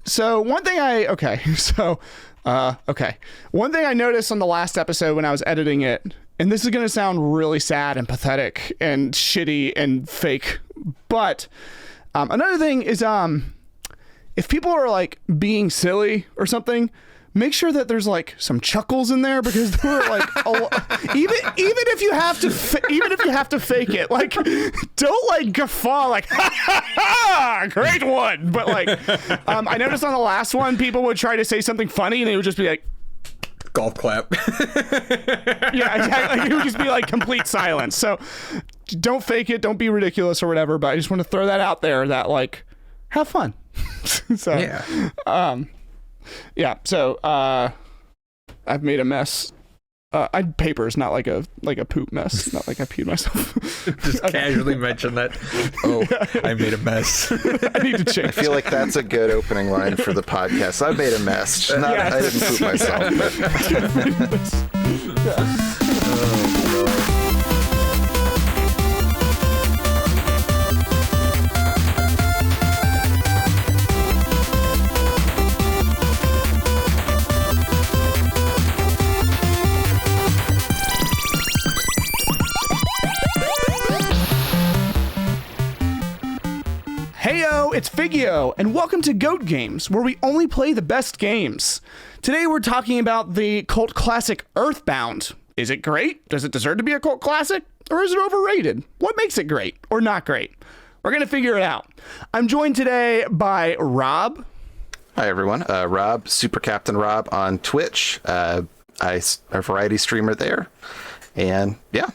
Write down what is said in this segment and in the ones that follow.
So one thing I noticed on the last episode when I was editing it, and this is going to sound really sad and pathetic and shitty and fake, but another thing is if people are like being silly or something, make sure that there's like some chuckles in there, because there are like even if you have to fake it, like don't like guffaw like ha ha ha, great one. But like I noticed on the last one, people would try to say something funny and they would just be like golf clap. Yeah, exactly. Like, it would just be like complete silence. So don't fake it, don't be ridiculous or whatever. But I just want to throw that out there, that like have fun. So yeah. So I've made a mess. Papers, not like a poop mess. Not like I peed myself. Just casually mention that. Oh, I made a mess. I need to change. I feel like that's a good opening line for the podcast. I made a mess. I didn't poop myself. Heyo, it's Figio, and welcome to G.O.A.T Games, where we only play the best games. Today we're talking about the cult classic Earthbound. Is it great? Does it deserve to be a cult classic? Or is it overrated? What makes it great or not great? We're going to figure it out. I'm joined today by Rob. Hi, everyone. Rob, Super Captain Rob on Twitch. I'm a variety streamer there. And yeah.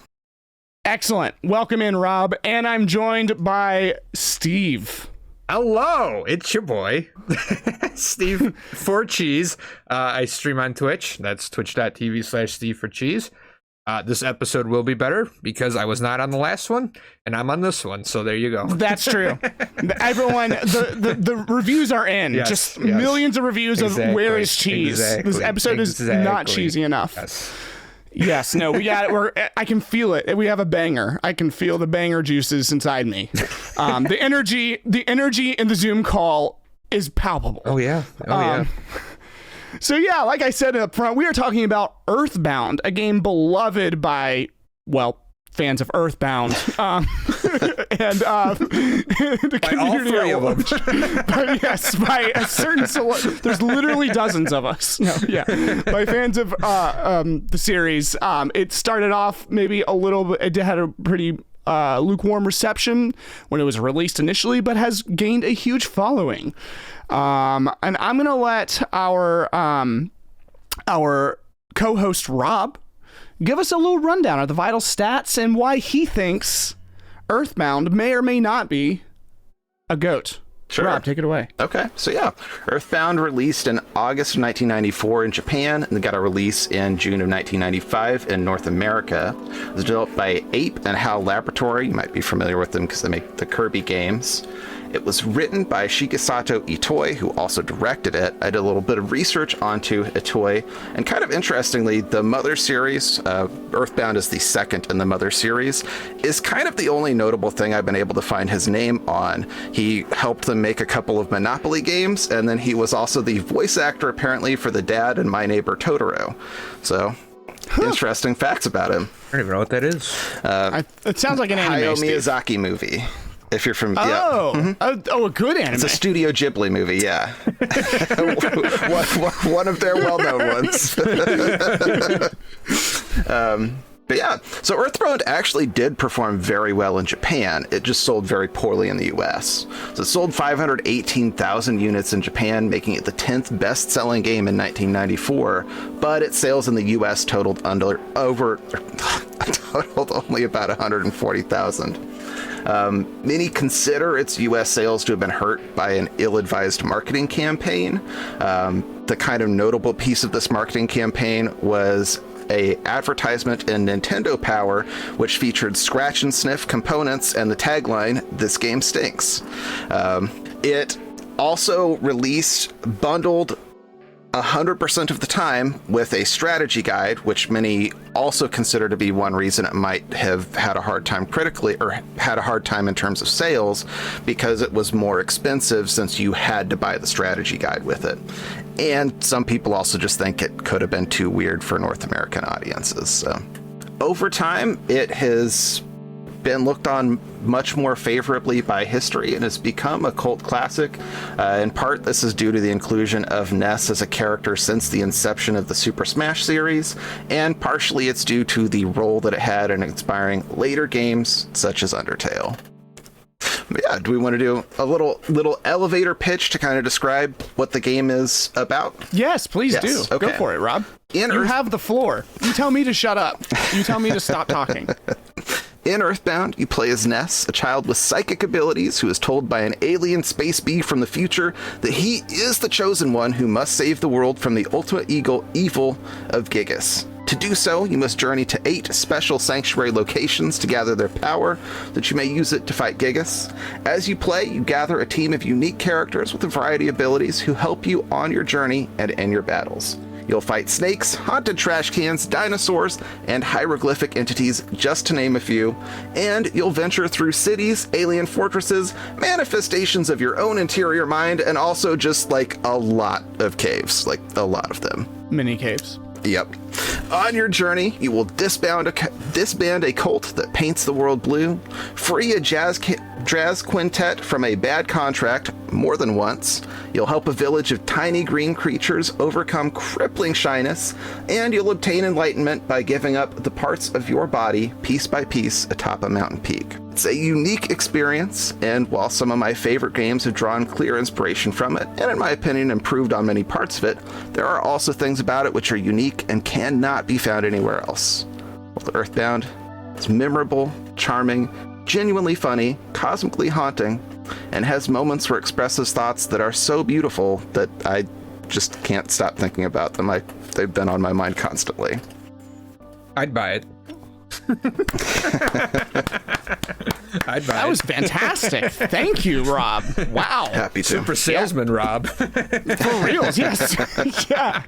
Excellent. Welcome in, Rob. And I'm joined by Steve. Hello, it's your boy, Steve for Cheese. I stream on Twitch. That's twitch.tv/Steve for Cheese. This episode will be better because I was not on the last one and I'm on this one. So there you go. That's true. Everyone, the reviews are in. Yes, millions of reviews of where is cheese. This episode is not cheesy enough. Yes, no, we got it. I can feel it. We have a banger. I can feel the banger juices inside me. The energy in the Zoom call is palpable. Oh yeah. So yeah, like I said up front, we are talking about Earthbound, a game beloved by, well, fans of Earthbound, and the by community all three of them. But yes, by a certain there's literally dozens of us. No, yeah, by fans of the series. It started off maybe a little bit. It had a pretty lukewarm reception when it was released initially, but has gained a huge following. And I'm gonna let our co-host Rob give us a little rundown of the vital stats and why he thinks Earthbound may or may not be a GOAT. Sure. Rob, take it away. Okay, so yeah, Earthbound released in August of 1994 in Japan and got a release in June of 1995 in North America. It was developed by Ape and HAL Laboratory. You might be familiar with them because they make the Kirby games. It was written by Shigesato Itoi, who also directed it. I did a little bit of research onto Itoi, and kind of interestingly, the Mother series, Earthbound is the second in the Mother series, is kind of the only notable thing I've been able to find his name on. He helped them make a couple of Monopoly games, and then he was also the voice actor, apparently, for the dad in My Neighbor Totoro. So, interesting facts about him. I don't even know what that is. It sounds like an anime, Hayao Steve. Miyazaki movie. If you're from, a good anime. It's a Studio Ghibli movie, yeah. one of their well-known ones. But yeah, so Earthbound actually did perform very well in Japan. It just sold very poorly in the US. So it sold 518,000 units in Japan, making it the 10th best-selling game in 1994. But its sales in the US totaled only about 140,000. Many consider its U.S. sales to have been hurt by an ill-advised marketing campaign. The kind of notable piece of this marketing campaign was a advertisement in Nintendo Power, which featured scratch and sniff components and the tagline, "This game stinks." It also released bundled 100% of the time with a strategy guide, which many also considered to be one reason it might have had a hard time critically, or had a hard time in terms of sales, because it was more expensive since you had to buy the strategy guide with it. And some people also just think it could have been too weird for North American audiences. So over time, it has been looked on much more favorably by history and has become a cult classic. In part, this is due to the inclusion of Ness as a character since the inception of the Super Smash series, and partially it's due to the role that it had in inspiring later games such as Undertale. But yeah, do we want to do a little elevator pitch to kind of describe what the game is about? Yes, please do. Okay. Go for it, Rob. You have the floor. You tell me to shut up. You tell me to stop talking. In Earthbound, you play as Ness, a child with psychic abilities who is told by an alien space bee from the future that he is the chosen one who must save the world from the ultimate evil of Gigas. To do so, you must journey to 8 special sanctuary locations to gather their power, that you may use it to fight Gigas. As you play, you gather a team of unique characters with a variety of abilities who help you on your journey and in your battles. You'll fight snakes, haunted trash cans, dinosaurs, and hieroglyphic entities, just to name a few, and you'll venture through cities, alien fortresses, manifestations of your own interior mind, and also just like a lot of caves, like a lot of them. Mini caves. Yep. On your journey, you will disband a cult that paints the world blue, free a jazz quintet from a bad contract more than once, you'll help a village of tiny green creatures overcome crippling shyness, and you'll obtain enlightenment by giving up the parts of your body piece by piece atop a mountain peak. It's a unique experience, and while some of my favorite games have drawn clear inspiration from it, and in my opinion improved on many parts of it, there are also things about it which are unique and cannot be found anywhere else. Well, the Earthbound is memorable, charming, genuinely funny, cosmically haunting, and has moments where it expresses thoughts that are so beautiful that I just can't stop thinking about them. They've been on my mind constantly. I'd buy it. That was fantastic. Thank you, Rob. Wow. Happy to. Super salesman, Rob. For reals, yes. Yeah.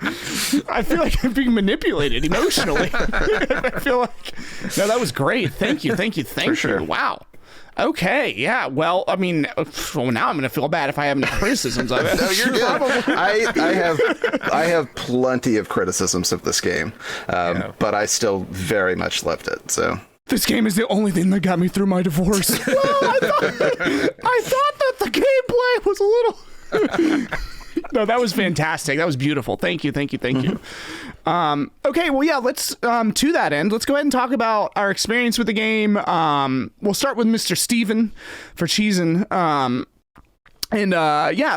I feel like I'm being manipulated emotionally. I feel like... No, that was great. Thank you. For sure. Wow. Okay, yeah. Well, I mean, now I'm going to feel bad if I have any criticisms of it. No, you're good. I have plenty of criticisms of this game, but I still very much loved it. So this game is the only thing that got me through my divorce. Well, I thought that the gameplay was a little. No, that was fantastic. That was beautiful. Thank you. Okay, well, yeah, let's, to that end, let's go ahead and talk about our experience with the game. We'll start with Mr. Steven for cheesing.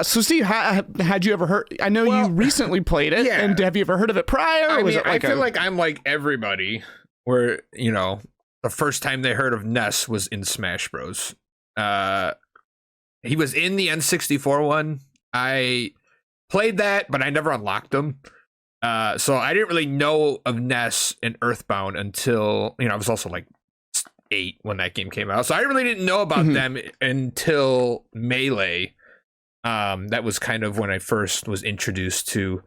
So Steve, had you ever heard, I know you recently played it, and have you ever heard of it prior? I feel like I'm like everybody, where, the first time they heard of Ness was in Smash Bros. He was in the N64 one. I played that, but I never unlocked him. So I didn't really know of Ness and Earthbound until, I was also like 8 when that game came out. So I really didn't know about them until Melee. That was kind of when I first was introduced to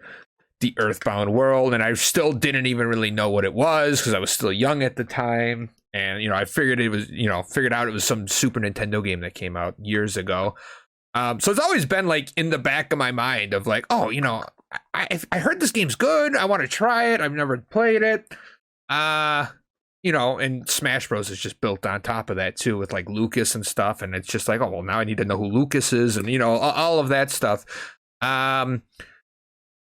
the Earthbound world, and I still didn't even really know what it was because I was still young at the time. And, I figured out it was some Super Nintendo game that came out years ago. So it's always been like in the back of my mind of like, oh, I heard this game's good. I want to try it. I've never played it. And Smash Bros is just built on top of that too, with like Lucas and stuff. And it's just like, oh, well, now I need to know who Lucas is, and all of that stuff.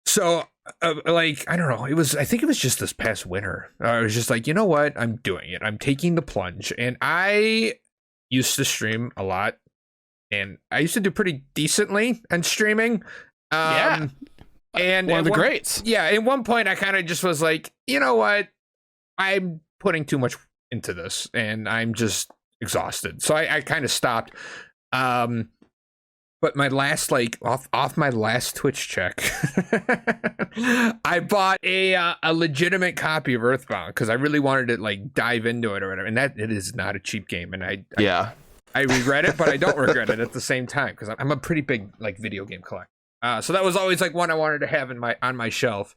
So I don't know. I think it was just this past winter. I was just like, you know what? I'm doing it. I'm taking the plunge. And I used to stream a lot, and I used to do pretty decently on streaming. And one of the greats. Yeah. At one point I kind of just was like, you know what? I'm putting too much into this and I'm just exhausted. So I kind of stopped. But my last, off my last Twitch check, I bought a legitimate copy of Earthbound because I really wanted to dive into it or whatever. And it is not a cheap game. And I regret it, but I don't regret it at the same time because I'm a pretty big video game collector. So that was always one I wanted to have on my shelf.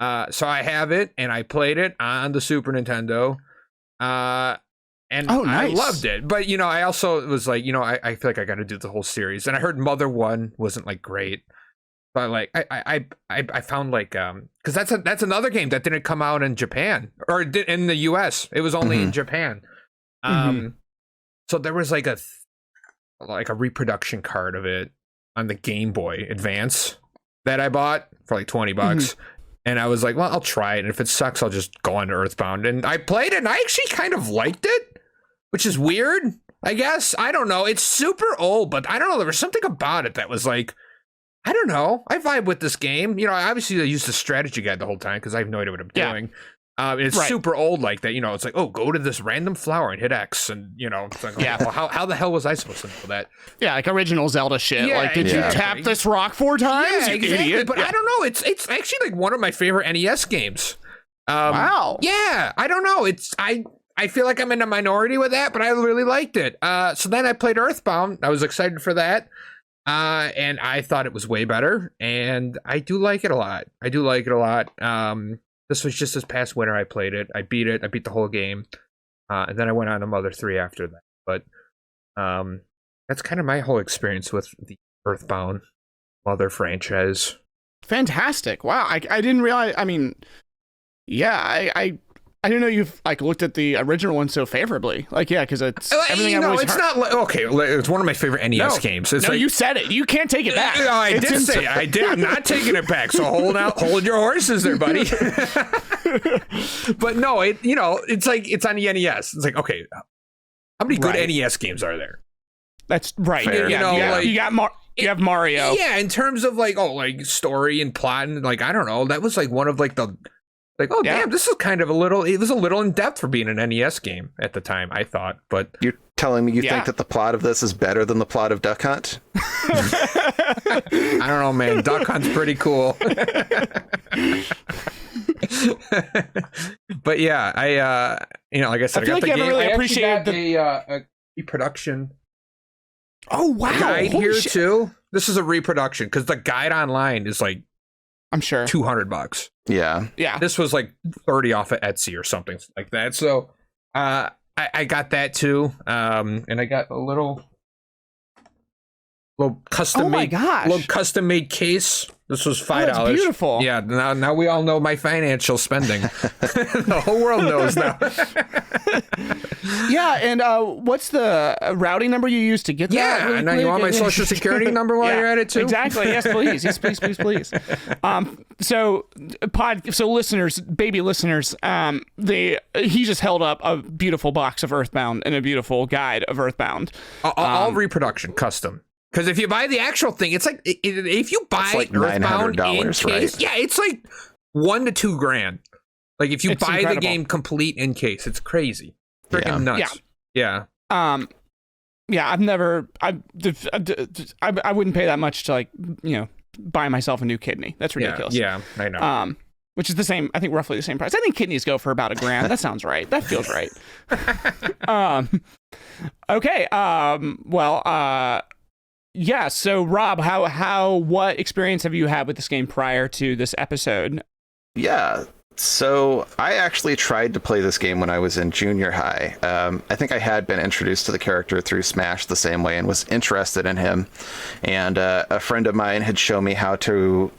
So I have it, and I played it on the Super Nintendo. And Oh, nice. I loved it. But, I also was like, I feel like I got to do the whole series. And I heard Mother 1 wasn't, like, great. But, like, I found, like, because that's another game that didn't come out in Japan. Or in the US. It was only in Japan. So there was, like, a reproduction card of it on the Game Boy Advance that I bought for, like, $20. And I was like, well, I'll try it. And if it sucks, I'll just go on to Earthbound. And I played it, and I actually kind of liked it, which is weird, I guess. I don't know. It's super old, but I don't know. There was something about it that was like, I don't know. I vibe with this game. Obviously, I used the strategy guide the whole time because I have no idea what I'm doing. It's super old like that. It's like, oh, go to this random flower and hit X. And, it's like, well, how the hell was I supposed to know that? Yeah, like original Zelda shit. Yeah, like, did you tap this rock 4 times? Yeah, you exactly. idiot. But I don't know. It's actually like one of my favorite NES games. Wow. Yeah, I don't know. I feel like I'm in a minority with that, but I really liked it. So then I played Earthbound. I was excited for that. And I thought it was way better. And I do like it a lot. This was just this past winter I played it. I beat it. I beat the whole game. And then I went on to Mother 3 after that. But that's kind of my whole experience with the Earthbound Mother franchise. Fantastic. Wow. I didn't realize. I mean, yeah, I didn't know you've like looked at the original one so favorably. Like, yeah, because it's everything. It's not like, okay. It's one of my favorite NES games. It's like, you said it. You can't take it back. No, I did say it. I did. I'm not taking it back. So hold your horses there, buddy. But no, it's like it's on the NES. It's like, okay, how many good NES games are there? That's right. Fair. You have Mario. Yeah, in terms of like story and plot and like I don't know, that was like one of like the. Like, oh, damn, this is kind of it was a little in depth for being an NES game at the time, I thought. But You're telling me you think that the plot of this is better than the plot of Duck Hunt? I don't know, man. Duck Hunt's pretty cool. But yeah, like I said, I feel like you haven't really appreciated a reproduction. Oh, wow. Guide here, too. This is a reproduction because the guide online is like, I'm sure, $200. Yeah. This was like 30 off of Etsy or something like that. So I got that too. And I got a little custom made case. This was $5. That's beautiful. Yeah, now we all know my financial spending. The whole world knows now. Yeah, and what's the routing number you use to get that? Yeah, really and now you want my social security number while you're at it too? Exactly. Yes, please. Yes, please. So listeners, baby listeners, he just held up a beautiful box of Earthbound and a beautiful guide of Earthbound. All reproduction, custom. Because if you buy the actual thing, it's like if you buy like Earthbound in case, right? Yeah, it's like $1,000 to $2,000. Like if you buy incredible. the game complete in case, it's crazy, freaking nuts. Yeah. Yeah. I wouldn't pay that much to like buy myself a new kidney. That's ridiculous. Yeah, I know. Which is the same. I think roughly the same price. I think kidneys go for about $1,000. That sounds right. That feels right. Okay. Yeah, so Rob, what experience have you had with this game prior to this episode? Yeah, so I actually tried to play this game when I was in junior high. I think I had been introduced to the character through Smash the same way and was interested in him. And a friend of mine had shown me how to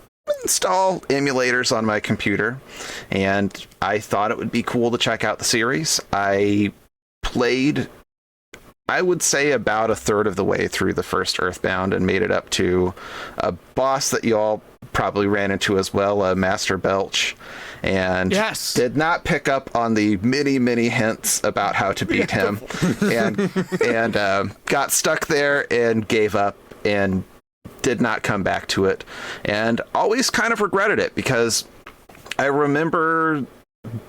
install emulators on my computer. And I thought it would be cool to check out the series. I played, I would say, about a third of the way through the first Earthbound and made it up to a boss that you all probably ran into as well, Master Belch, and did not pick up on the many hints about how to beat him, and got stuck there and gave up and did not come back to it, and always kind of regretted it because I remember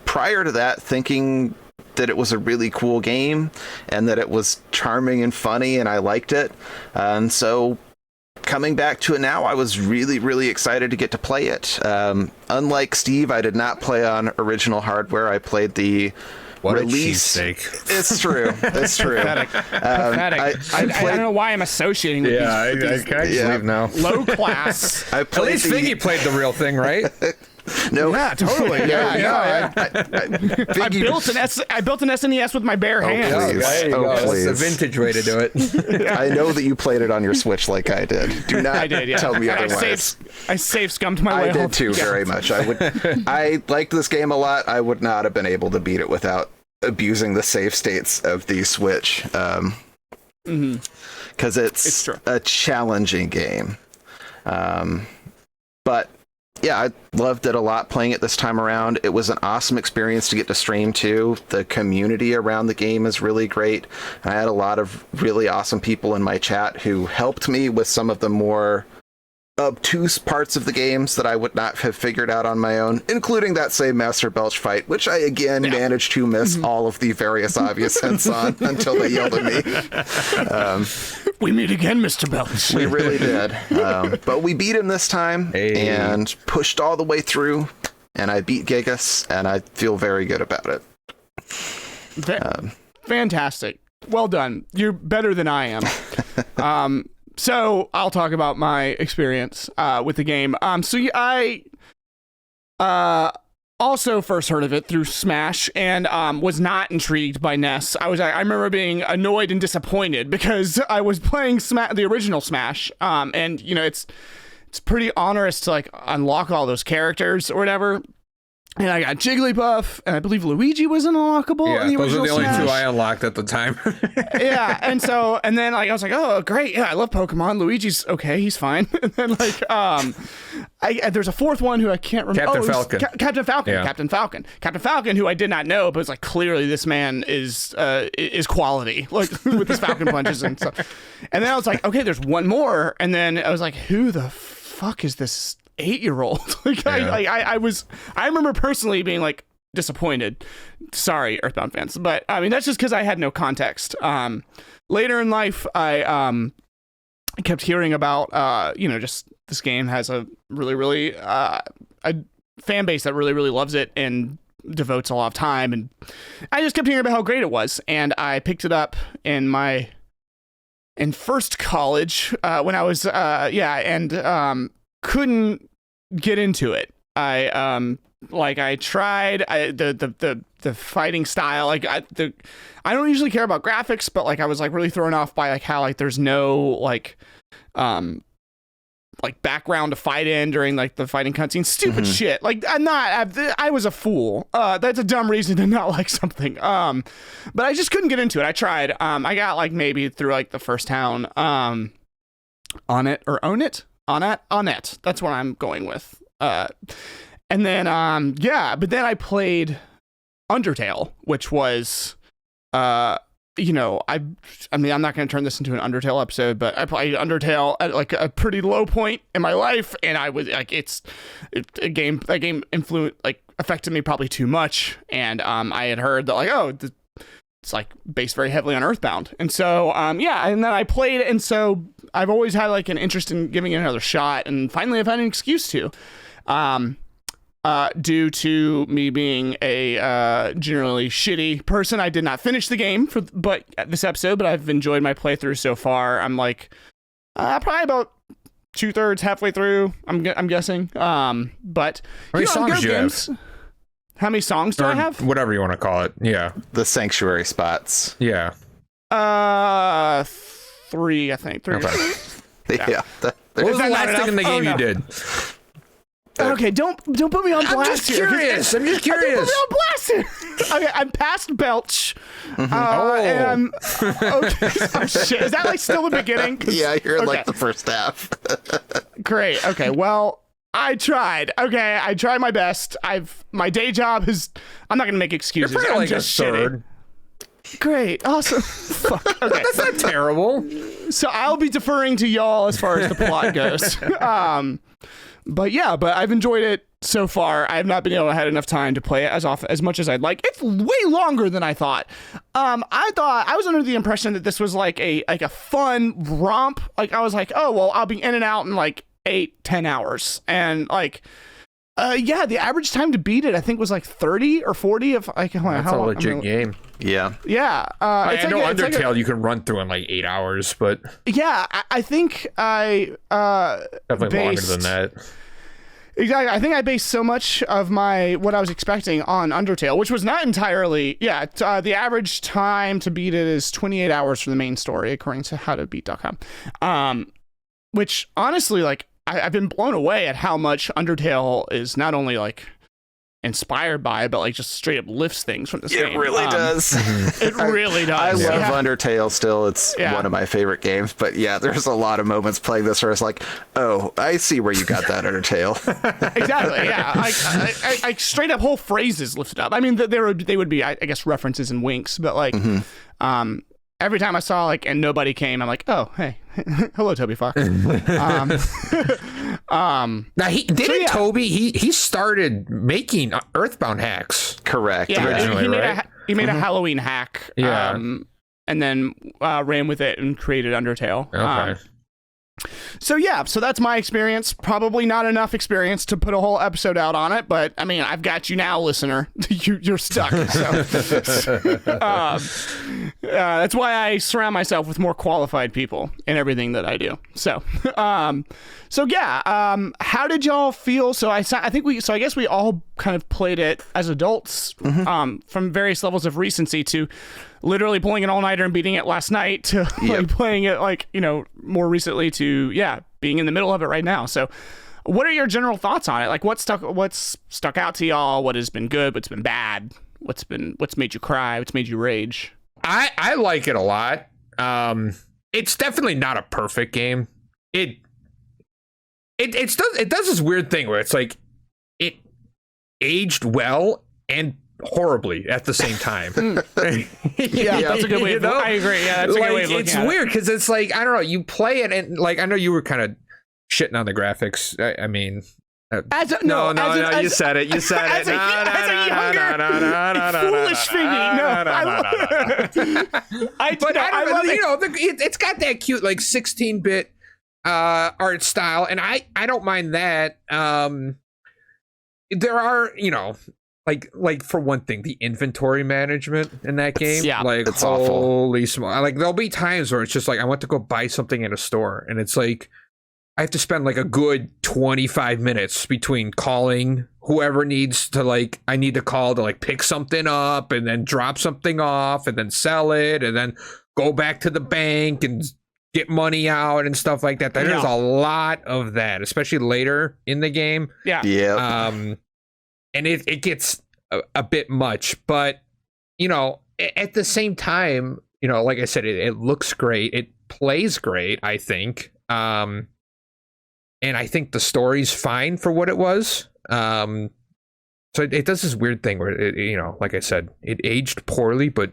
prior to that thinking that it was a really cool game and that it was charming and funny and I liked it. And so coming back to it now, I was really excited to get to play it. Unlike Steve, I did not play on original hardware. I played the release. It's true. It's true. Pathetic. I don't know why I'm associating with I can leave now. Low class. I played At least Figgy played the real thing, right? No. Yeah, totally. Yeah. I Figgy- built an SNES with my bare hands. please. There you Oh, go. That's please. the vintage way to do it. I know that you played it on your Switch like I did. Do not I did, yeah. tell me otherwise. I safe scummed my way I home. did too, Yeah. very much. I liked this game a lot. I would not have been able to beat it without abusing the save states of the Switch. Because it's true. a challenging game. But yeah, I loved it a lot playing it this time around. It was an awesome experience to get to stream too. The community around the game is really great. I had a lot of really awesome people in my chat who helped me with some of the more obtuse parts of the games that I would not have figured out on my own, including that same Master Belch fight, which I again managed to miss all of the various obvious hints on until they yelled at me. We meet again, Mr. Belch. We really did. But we beat him this time and pushed all the way through, and I beat Gigas, and I feel very good about it. Fantastic. Well done. You're better than I am. So I'll talk about my experience with the game. I also first heard of it through Smash and was not intrigued by NES. I remember being annoyed and disappointed because I was playing the original Smash, and you know it's pretty onerous to like unlock all those characters or whatever. And I got Jigglypuff, and I believe Luigi was unlockable in the those are original the only Smash. two I unlocked at the time. Yeah, and then like I was like, oh great, yeah, I love Pokemon. Luigi's okay, he's fine. And then like there's a fourth one who I can't remember. Captain Falcon. Captain Falcon. Yeah. Captain Falcon, who I did not know, but it's like clearly this man is quality, like with his Falcon punches and stuff. And then I was like, okay, there's one more, and then I was like, who the fuck is this 8-year-old? I remember personally being like disappointed. Sorry, Earthbound fans, but I mean that's just because I had no context. Later in life, I kept hearing about just this game has a really a fan base that really loves it and devotes a lot of time, and I just kept hearing about how great it was, and I picked it up in first college when I was couldn't get into it. I tried the fighting style. I don't usually care about graphics, but like I was like really thrown off by like how like there's no like background to fight in during like the fighting cutscene. Stupid shit. Like I was a fool. That's a dumb reason to not like something. But I just couldn't get into it. I tried. I got like maybe through like the first town. On it. That's what I'm going with. And then but then I played Undertale, which was I mean I'm not going to turn this into an Undertale episode, but I played Undertale at like a pretty low point in my life, and I was like that game affected me probably too much, and I had heard that like it's like based very heavily on Earthbound, and so and then I played it, and so I've always had like an interest in giving it another shot, and finally I've had an excuse to. Due to me being a generally shitty person, I did not finish the game but this episode, but I've enjoyed my playthrough so far. I'm like probably about 2/3 halfway through. I'm guessing. But how many songs do you have? How many songs do I have? Whatever you want to call it. Yeah. The sanctuary spots. Yeah. 3, I think. 3. Okay. Yeah. What was the that last not thing in the enough? game Oh, you did? Okay, don't put me on blast. I'm just here, 'cause curious. I'm just Don't curious. put me on blast here. Okay, I'm past Belch. And I'm okay. Oh shit! Is that like still the beginning? 'Cause- Yeah, you're in like okay. the first half. Great. Okay. Well, I tried. Okay, I tried my best. My day job is. I'm not gonna make You're excuses. probably I'm like just a shitty. third. Great. Awesome. Fuck. Okay. That's not terrible. So I'll be deferring to y'all as far as the plot goes. But I've enjoyed it so far. I have not been able to have enough time to play it as much as I'd like. It's way longer than I thought. I was under the impression that this was like a fun romp. Like I was like, oh well, I'll be in and out in like 8-10 hours, and like. The average time to beat it, I think, was like 30 or 40. If like, That's a legit game. Yeah. Yeah. I know Undertale you can run through in like 8 hours, but yeah, I think I definitely longer than that. Exactly. I think I based so much of what I was expecting on Undertale, which was not entirely. Yeah, the average time to beat it is 28 hours for the main story, according to howtobeat.com. Which honestly, like, I've been blown away at how much Undertale is not only like inspired by, but like just straight up lifts things from this game. It really does. It really does. I love Undertale still. It's one of my favorite games. But yeah, there's a lot of moments playing this where it's like, oh, I see where you got that, Undertale. Exactly, yeah. I straight up whole phrases lifted up. I mean, they would be, I guess, references and winks, but like, every time I saw like, and nobody came, I'm like, oh, hey, hello, Toby Fox. Now Toby, he started making Earthbound hacks. Correct. Yeah, originally, he made a Halloween hack. Yeah. And then ran with it and created Undertale. Okay. So that's my experience. Probably not enough experience to put a whole episode out on it, but I mean, I've got you now, listener. You're stuck. So. That's why I surround myself with more qualified people in everything that I do. So, how did y'all feel? So I guess we all kind of played it as adults, from various levels of recency to literally pulling an all-nighter and beating it last night to like playing it like, more recently to being in the middle of it right now. So what are your general thoughts on it? Like what's stuck out to y'all? What has been good? What's been bad? What's made you cry? What's made you rage? I like it a lot. It's definitely not a perfect game. It does this weird thing where it's like it aged well and horribly at the same time. That's a good way. I agree. Yeah, that's a good way of looking it's at weird because it's like, I don't know, you play it and like, I know you were kind of shitting on the graphics. I mean, you said it. You said as it. A younger, foolish thingy. No, I love it. It's got that cute like 16-bit art style, and I don't mind that. There are, like for one thing, the inventory management in that game, like it's holy awful. small. Like there'll be times where it's just like I want to go buy something in a store, and it's like I have to spend like a good 25 minutes between calling whoever needs to, like, I need to call to like pick something up and then drop something off and then sell it and then go back to the bank and get money out and stuff like that. There's a lot of that, especially later in the game. Yeah. And it gets a bit much, but at the same time, like I said, it looks great. It plays great, I think. And I think the story's fine for what it was. So it does this weird thing where it, like I said, it aged poorly, but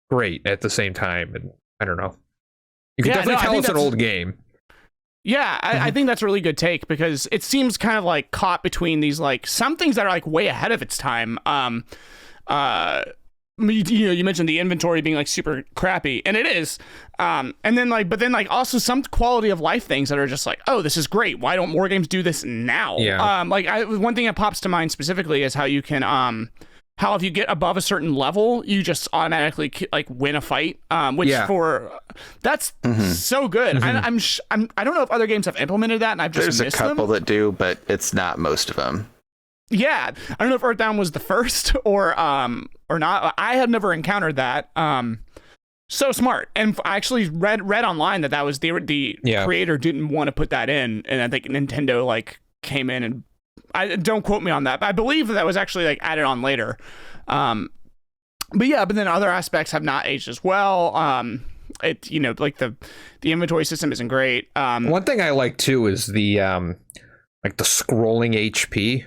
great at the same time. And I don't know. You can definitely tell it's an old game. Yeah, I think that's a really good take because it seems kind of like caught between these, like, some things that are like way ahead of its time. You mentioned the inventory being like super crappy, and it is. And then also some quality of life things that are just like, oh, this is great. Why don't more games do this now? Yeah. One thing that pops to mind specifically is how you can how if you get above a certain level, you just automatically like win a fight. That's so good. I don't know if other games have implemented that, and I've just There's missed a couple them. that do, but it's not most of them. Yeah, I don't know if Earthbound was the first or not. I have never encountered that. So smart. And I actually read online that was the creator didn't want to put that in, and I think Nintendo like came in and don't quote me on that, but I believe that was actually like added on later. But then other aspects have not aged as well. Like the inventory system isn't great. One thing I like too is the like the scrolling HP.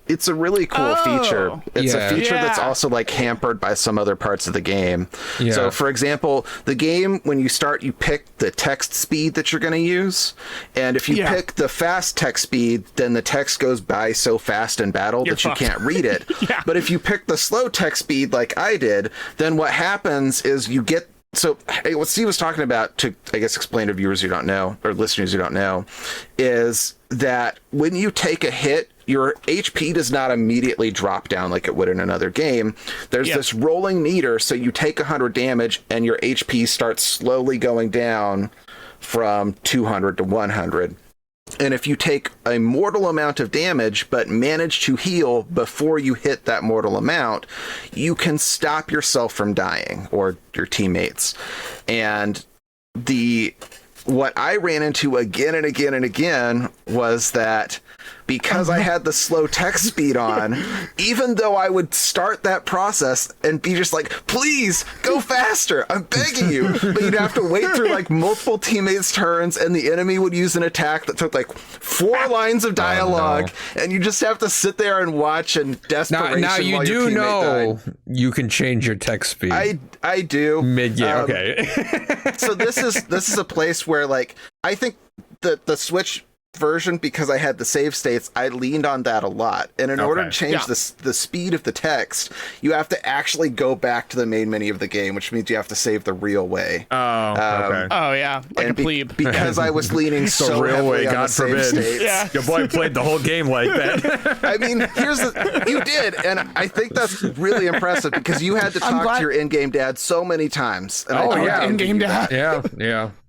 It's a really cool feature. It's a feature that's also like hampered by some other parts of the game. Yeah. So for example, the game, when you start, you pick the text speed that you're going to use. And if you pick the fast text speed, then the text goes by so fast in battle that you can't read it. But if you pick the slow text speed like I did, then what happens is you get... So what Steve was talking about, to, I guess, explain to viewers who don't know, or listeners who don't know, is that when you take a hit, your HP does not immediately drop down like it would in another game. There's this rolling meter, so you take 100 damage, and your HP starts slowly going down from 200 to 100. And if you take a mortal amount of damage, but manage to heal before you hit that mortal amount, you can stop yourself from dying, or your teammates. And what I ran into again and again and again was that because I had the slow text speed on, even though I would start that process and be just like, please go faster, I'm begging you, but you'd have to wait through like multiple teammates' turns, and the enemy would use an attack that took like 4 lines of dialogue, and you just have to sit there and watch in desperation. Now you while your do know died. you can change your text speed. I do Mid-game, okay. So this is a place where, like, I think the Switch version, because I had the save states, I leaned on that a lot. And in order to change the speed of the text, you have to actually go back to the main menu of the game, which means you have to save the real way. Oh yeah, like a plebe. Because I was leaning so real heavily way, on God the save forbid. states. Yeah. Your boy played the whole game like that. I mean, you did, and I think that's really impressive because you had to talk to your in-game dad so many times. And in-game dad. Yeah.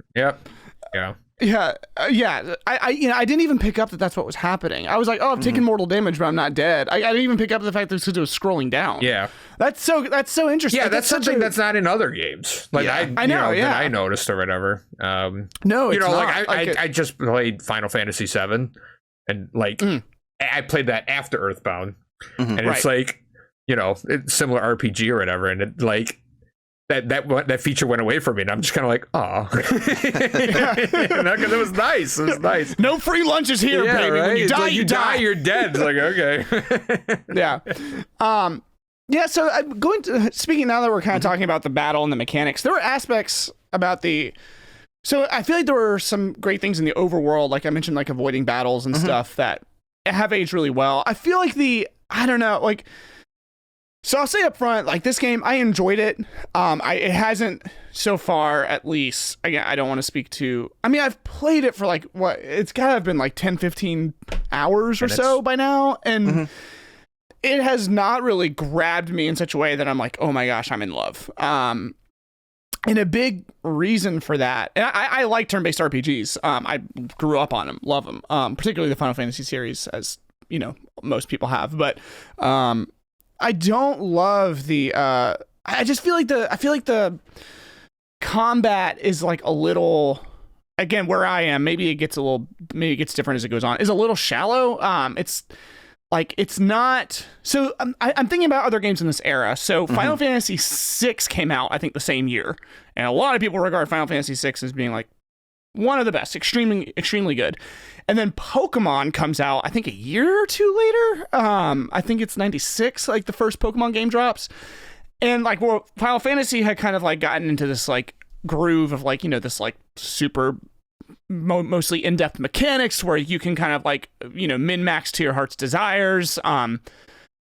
I didn't even pick up that that's what was happening. I was like, oh, I've taken mortal damage, but I'm not dead. I didn't even pick up the fact that it was scrolling down. Yeah. That's so interesting. Yeah, that's something that's not in other games. Like I know, that I noticed or whatever. No, it's not. Like I just played Final Fantasy VII, and like I played that after Earthbound, and it's like, it's similar RPG or whatever, and it like. That feature went away from me, and I'm just kind of like, oh, because it was nice. It was nice. No free lunches here, baby. Right? When you die, like, you die. You're dead. It's like, okay. Yeah. Yeah. So I'm speaking now that we're kind of talking about the battle and the mechanics, there were aspects about so I feel like there were some great things in the overworld, like I mentioned, like avoiding battles and stuff that have aged really well. I feel like I don't know, like. So I'll say up front, like this game, I enjoyed it. It hasn't so far, at least. Again, I don't want to speak to. I mean, I've played it for like what? It's gotta have been like 10, 15 hours or so by now, and it has not really grabbed me in such a way that I'm like, oh my gosh, I'm in love. And a big reason for that, and I like turn-based RPGs. I grew up on them, love them, particularly the Final Fantasy series, as you know, most people have, but. I don't love I just feel like the combat is like a little, again, where I am, maybe it gets different as it goes on, is a little shallow. It's like, it's not, so I'm thinking about other games in this era. So Final Fantasy VI came out, I think, the same year. And a lot of people regard Final Fantasy VI as being like one of the best, extremely, extremely good. And then Pokemon comes out, I think, a year or two later. I think it's 96, like the first Pokemon game drops. And like, well, Final Fantasy had kind of like gotten into this like groove of like, this like super mostly in-depth mechanics where you can kind of like, min-max to your heart's desires.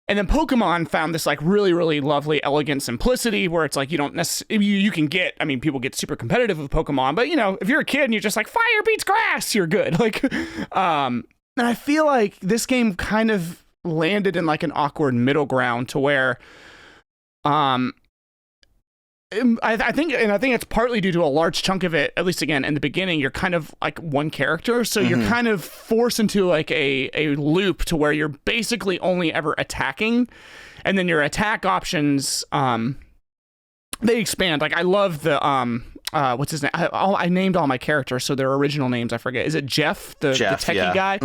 And then Pokemon found this like really, really lovely, elegant simplicity where it's like you don't necessarily, you can get, I mean, people get super competitive with Pokemon, but if you're a kid and you're just like, fire beats grass, you're good. Like, and I feel like this game kind of landed in like an awkward middle ground to where, I think it's partly due to a large chunk of it, at least again, in the beginning, you're kind of like one character. So you're kind of forced into like a loop to where you're basically only ever attacking. And then your attack options, they expand. Like I love the, what's his name? I named all my characters, so their original names I forget. Is it Jeff, the techie guy?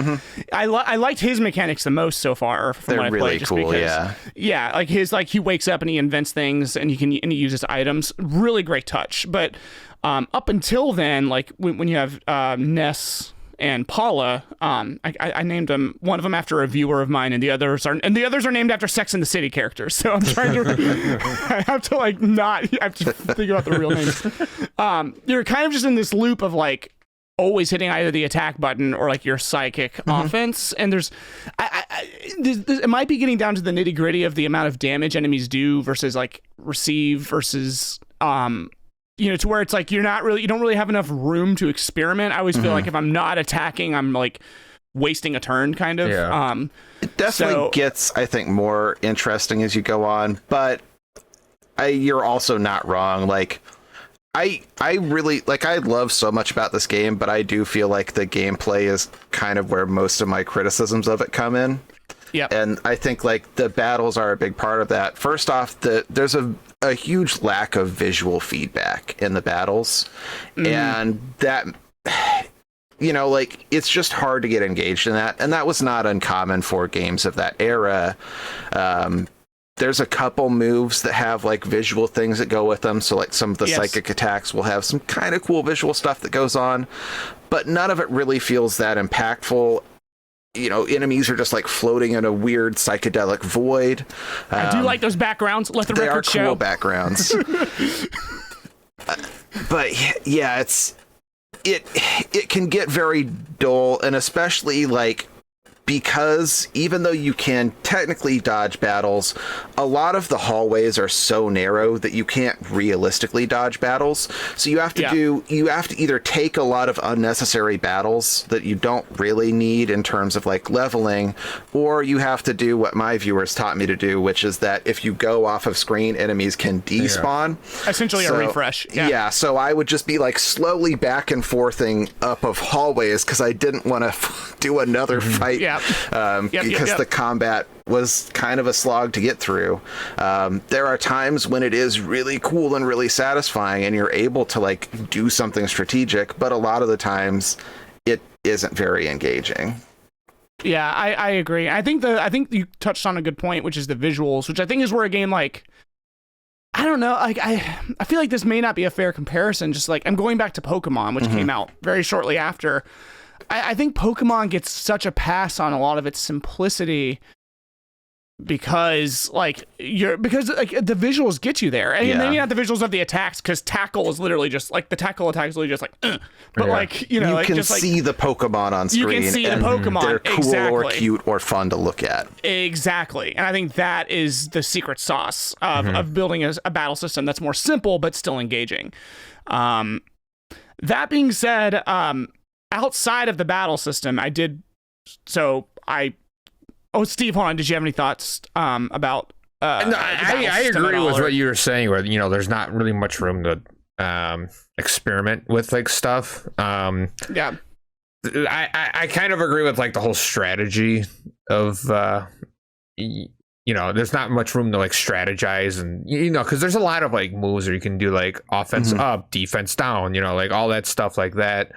I liked his mechanics the most so far from what I really played. Just cool, because, like his he wakes up and he invents things and he uses items. Really great touch. But up until then, like when you have Ness and Paula, I named them, one of them after a viewer of mine, and the others are named after Sex and the City characters. So I'm trying to, I have to think about the real names. You're kind of just in this loop of like always hitting either the attack button or like your psychic offense. And there's, it might be getting down to the nitty gritty of the amount of damage enemies do versus like receive versus, to where it's like you don't really have enough room to experiment. I always feel like if I'm not attacking, I'm like wasting a turn kind of. Yeah. It definitely gets, I think, more interesting as you go on, but you're also not wrong. Like I really like, I love so much about this game, but I do feel like the gameplay is kind of where most of my criticisms of it come in. Yeah. And I think like the battles are a big part of that. First off, there's a huge lack of visual feedback in the battles. And that, you know, like, it's just hard to get engaged in that. And that was not uncommon for games of that era. There's a couple moves that have like visual things that go with them. So like some of the psychic attacks will have some kind of cool visual stuff that goes on, but none of it really feels that impactful. You know, enemies are just like floating in a weird psychedelic void. I do like those backgrounds. Let the record show. They are cool backgrounds. But yeah, it can get very dull, and especially like, because even though you can technically dodge battles, a lot of the hallways are so narrow that you can't realistically dodge battles. So you have to either take a lot of unnecessary battles that you don't really need in terms of like leveling, or you have to do what my viewers taught me to do, which is that if you go off of screen, enemies can despawn. Essentially a refresh. Yeah, so I would just be like slowly back and forthing up of hallways because I didn't want to do another fight. Because the combat was kind of a slog to get through. There are times when it is really cool and really satisfying and you're able to like do something strategic, but a lot of the times it isn't very engaging. Yeah, I agree. I think you touched on a good point, which is the visuals, which I think is where a game like, I don't know, like I feel like this may not be a fair comparison. Just like, I'm going back to Pokemon, which came out very shortly after. I think Pokemon gets such a pass on a lot of its simplicity because the visuals get you there. And maybe not the visuals of the attacks, because tackle is literally just like, the tackle attack is literally just like, but like, you know, you can just see the Pokemon on screen. You can see the Pokemon. They're cool or cute or fun to look at. Exactly. And I think that is the secret sauce of building a battle system that's more simple but still engaging. That being said, outside of the battle system, Steve, hold on. Did you have any thoughts about? No, I agree with what you were saying. Where, you know, there's not really much room to experiment with like stuff. Yeah, I kind of agree with like the whole strategy of you know, there's not much room to like strategize, and you know, because there's a lot of like moves where you can do like offense up, defense down, you know, like all that stuff like that.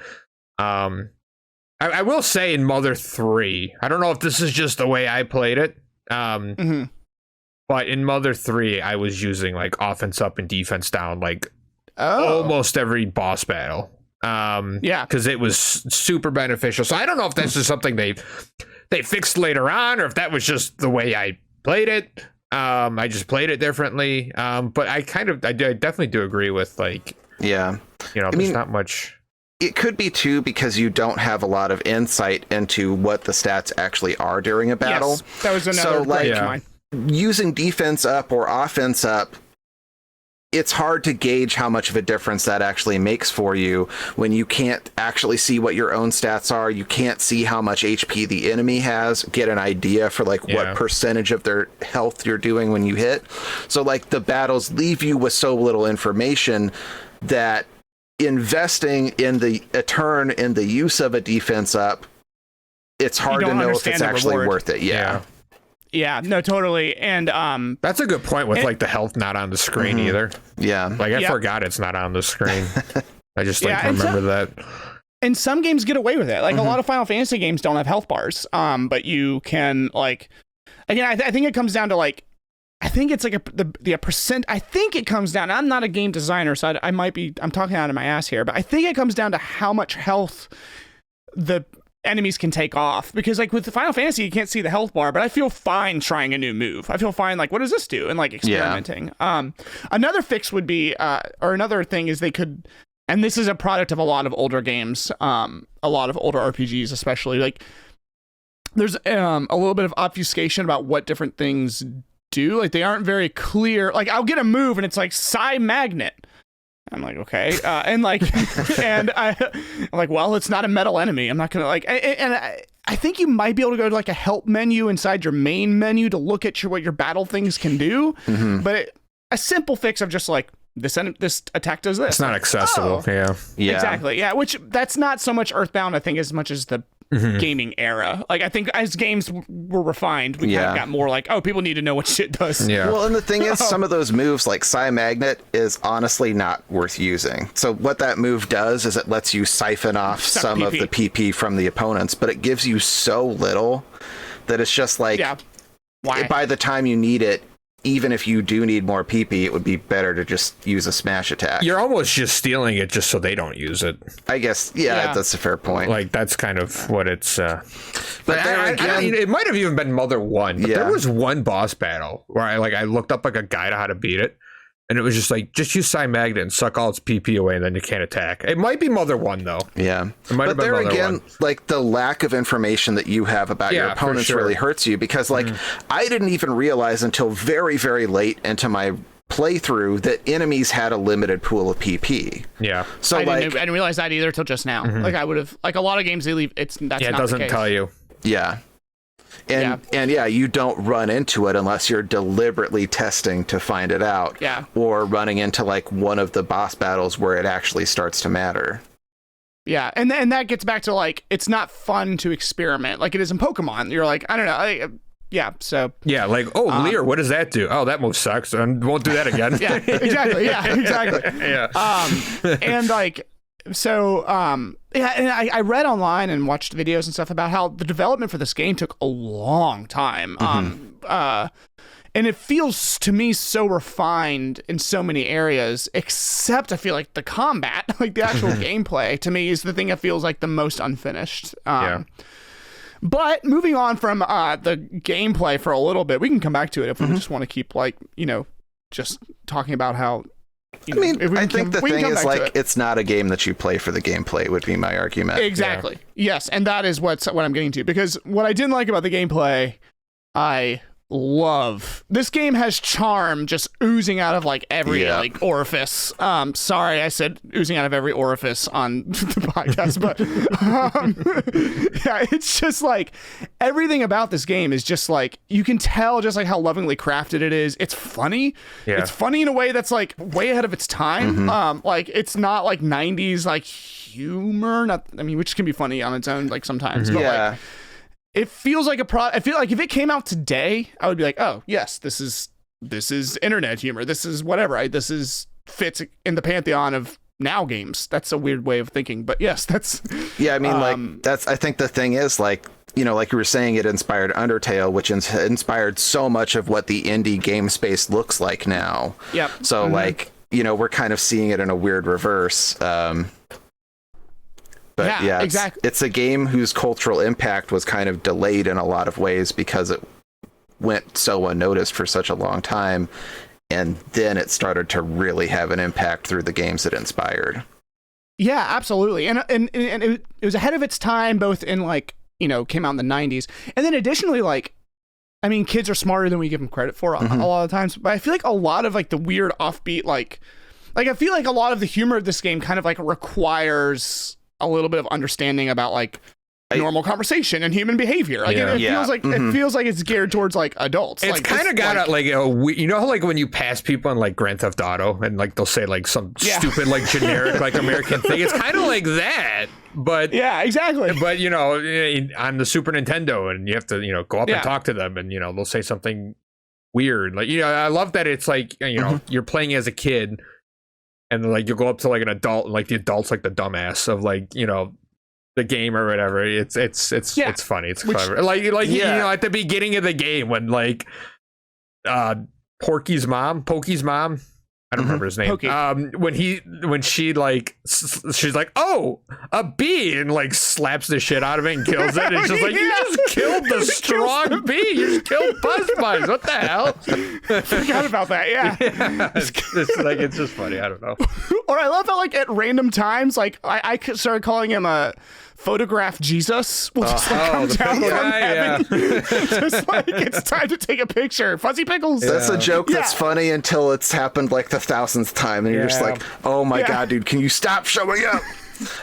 I will say in Mother 3, I don't know if this is just the way I played it, but in Mother 3, I was using like offense up and defense down like almost every boss battle. Because it was super beneficial. So I don't know if that's just something they fixed later on, or if that was just the way I played it. I just played it differently. But I definitely do agree with like, you know, there's not much. It could be too because you don't have a lot of insight into what the stats actually are during a battle. Yes, that was another point of mine. Using defense up or offense up, it's hard to gauge how much of a difference that actually makes for you when you can't actually see what your own stats are. You can't see how much HP the enemy has, get an idea for like what percentage of their health you're doing when you hit. So like the battles leave you with so little information that investing in a turn in the use of a defense up, it's hard to know if it's actually worth it. Yeah, no, totally. And that's a good point with like the health not on the screen either. Like I forgot it's not on the screen. I just remember that. And some games get away with it. Like a lot of Final Fantasy games don't have health bars. But you can like, again, I think it comes down to like, I think it's like the percent. I think it comes down. I'm not a game designer, so I'm talking out of my ass here, but I think it comes down to how much health the enemies can take off. Because like with the Final Fantasy, you can't see the health bar, but I feel fine trying a new move. I feel fine like, what does this do? And like experimenting. Another fix would be, or another thing is they could, and this is a product of a lot of older games, a lot of older RPGs, especially like there's a little bit of obfuscation about what different things do. Like they aren't very clear. Like I'll get a move and it's like Psi Magnet. I'm like, okay. And like, and I'm like, well, it's not a metal enemy. I'm not going to like, and I think you might be able to go to like a help menu inside your main menu to look at what your battle things can do. But a simple fix of just like this attack does this. It's not accessible. Oh. Yeah. Exactly. Yeah. Which that's not so much Earthbound, I think, as much as the gaming era. Like, I think as games were refined, we kind of got more like, oh, people need to know what shit does. Yeah. Well, and the thing is, some of those moves, like Psi Magnet, is honestly not worth using. So what that move does is it lets you siphon off some of the PP from the opponents, but it gives you so little that it's just like, by the time you need it, even if you do need more PP, it would be better to just use a smash attack. You're almost just stealing it just so they don't use it. I guess, that's a fair point. Like, that's kind of what it's... but there again... it might have even been Mother 1, but there was one boss battle where I looked up like a guide on how to beat it, and it was just like, just use Psi Magnet and suck all its PP away, and then you can't attack. It might be Mother 1, though. Yeah. It might have been Mother 1. Like, the lack of information that you have about your opponents really hurts you, because, like, I didn't even realize until very, very late into my playthrough that enemies had a limited pool of PP. Yeah. So, I didn't realize that either till just now. Like, I would have... Like, a lot of games, they leave... That's not the case. It doesn't tell you. Yeah. And you don't run into it unless you're deliberately testing to find it out. Yeah. Or running into like one of the boss battles where it actually starts to matter. Yeah, and that gets back to like, it's not fun to experiment like it is in Pokemon. You're like, I don't know. Yeah, like, oh, Leer, what does that do? Oh, that move sucks, and won't do that again. Yeah, exactly. And like, so, and I read online and watched videos and stuff about how the development for this game took a long time. And it feels to me so refined in so many areas, except I feel like the combat, like the actual gameplay, to me is the thing that feels like the most unfinished. But moving on from the gameplay for a little bit, we can come back to it if we just want to keep like, just talking about how. I think the thing is like, it's not a game that you play for the gameplay would be my argument. Exactly. Yeah. Yes. And that is what I'm getting to, because what I didn't like about the gameplay, I love. This game has charm just oozing out of like every like orifice. Sorry, I said oozing out of every orifice on the podcast, but it's just like everything about this game is just like, you can tell just like how lovingly crafted it is. It's funny. It's funny in a way that's like way ahead of its time. Like it's not like 90s like humor, which can be funny on its own like sometimes, but like it feels like I feel like if it came out today, I would be like, oh yes, this is internet humor. This is whatever. This fits in the pantheon of now games. That's a weird way of thinking, but yes, that's. Yeah, I mean, I think the thing is like, like you were saying, it inspired Undertale, which inspired so much of what the indie game space looks like now. Yep. So like, we're kind of seeing it in a weird reverse. But exactly. It's a game whose cultural impact was kind of delayed in a lot of ways because it went so unnoticed for such a long time. And then it started to really have an impact through the games it inspired. Yeah, absolutely. And it was ahead of its time, both in like, came out in the 90s. And then additionally, like, kids are smarter than we give them credit for a lot of times. But I feel like a lot of like the weird offbeat, like I feel like a lot of the humor of this game kind of like requires a little bit of understanding about like normal conversation and human behavior. Like it feels like it's geared towards like adults. It's like, kind of got like a how like when you pass people on like Grand Theft Auto and like they'll say like some stupid like generic like American thing. It's kind of like that, but exactly. But on the Super Nintendo, and you have to go up and talk to them, and they'll say something weird. Like I love that it's like you're playing as a kid. And like you'll go up to like an adult, and like the adult's like the dumbass of like the game or whatever. It's funny. It's clever. Like at the beginning of the game when like Pokey's mom. I don't remember his name. When she like she's like, oh, a bee, and like slaps the shit out of it and kills it. And it's just like, you just killed the strong bee. You just killed Buzzbuzz. What the hell? Forgot about that. Yeah. It's just funny. I don't know. Or I love how like at random times, like I started calling him a photograph Jesus will just like come down from heaven. Just like it's time to take a picture. Fuzzy Pickles. That's a joke that's funny until it's happened like the 1000th time, and you're just like, oh my god, dude, can you stop showing up?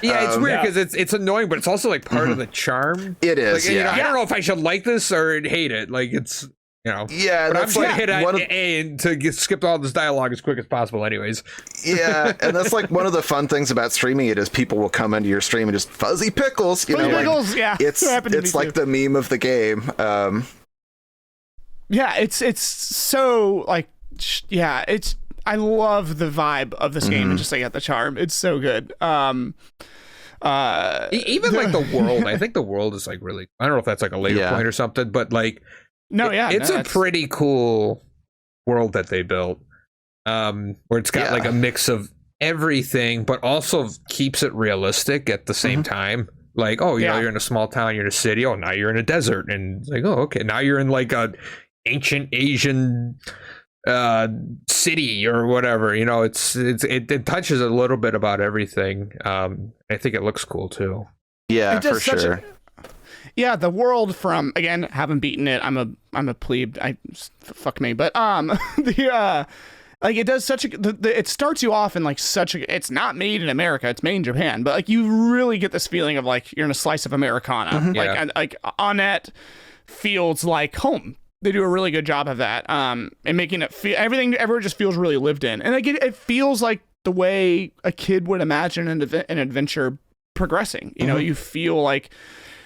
Yeah, it's weird because it's annoying, but it's also like part of the charm. It is. Like, I don't know if I should like this or hate it. Like it's you know. Yeah, But I'm that's trying like to hit one of, A to skip all this dialogue as quick as possible anyways. yeah, and that's like one of the fun things about streaming it is people will come into your stream and just fuzzy pickles, you know, like, Pickles, yeah. it's like the meme of the game. Yeah, it's so like, yeah, I love the vibe of this game and just like the charm. It's so good. Even like the world, I think the world is like really, I don't know if that's like a later point or something, but like, it's a pretty cool world that they built, where it's got like a mix of everything, but also keeps it realistic at the same time. Like, oh, you know, you're in a small town, you're in a city. Oh, now you're in a desert, and it's like, oh, okay, now you're in like a ancient Asian city or whatever. You know, it touches a little bit about everything. I think it looks cool too. Yeah, for sure. Yeah, the world from, again, haven't beaten it. I'm a plebe. Fuck me, but like it does such a it starts you off in like such a, it's not made in America, it's made in Japan, but like you really get this feeling of like you're in a slice of Americana. Like Onett feels like home. They do a really good job of that, and making it feel everyone just feels really lived in, and like it feels like the way a kid would imagine an adventure progressing. You know, you feel like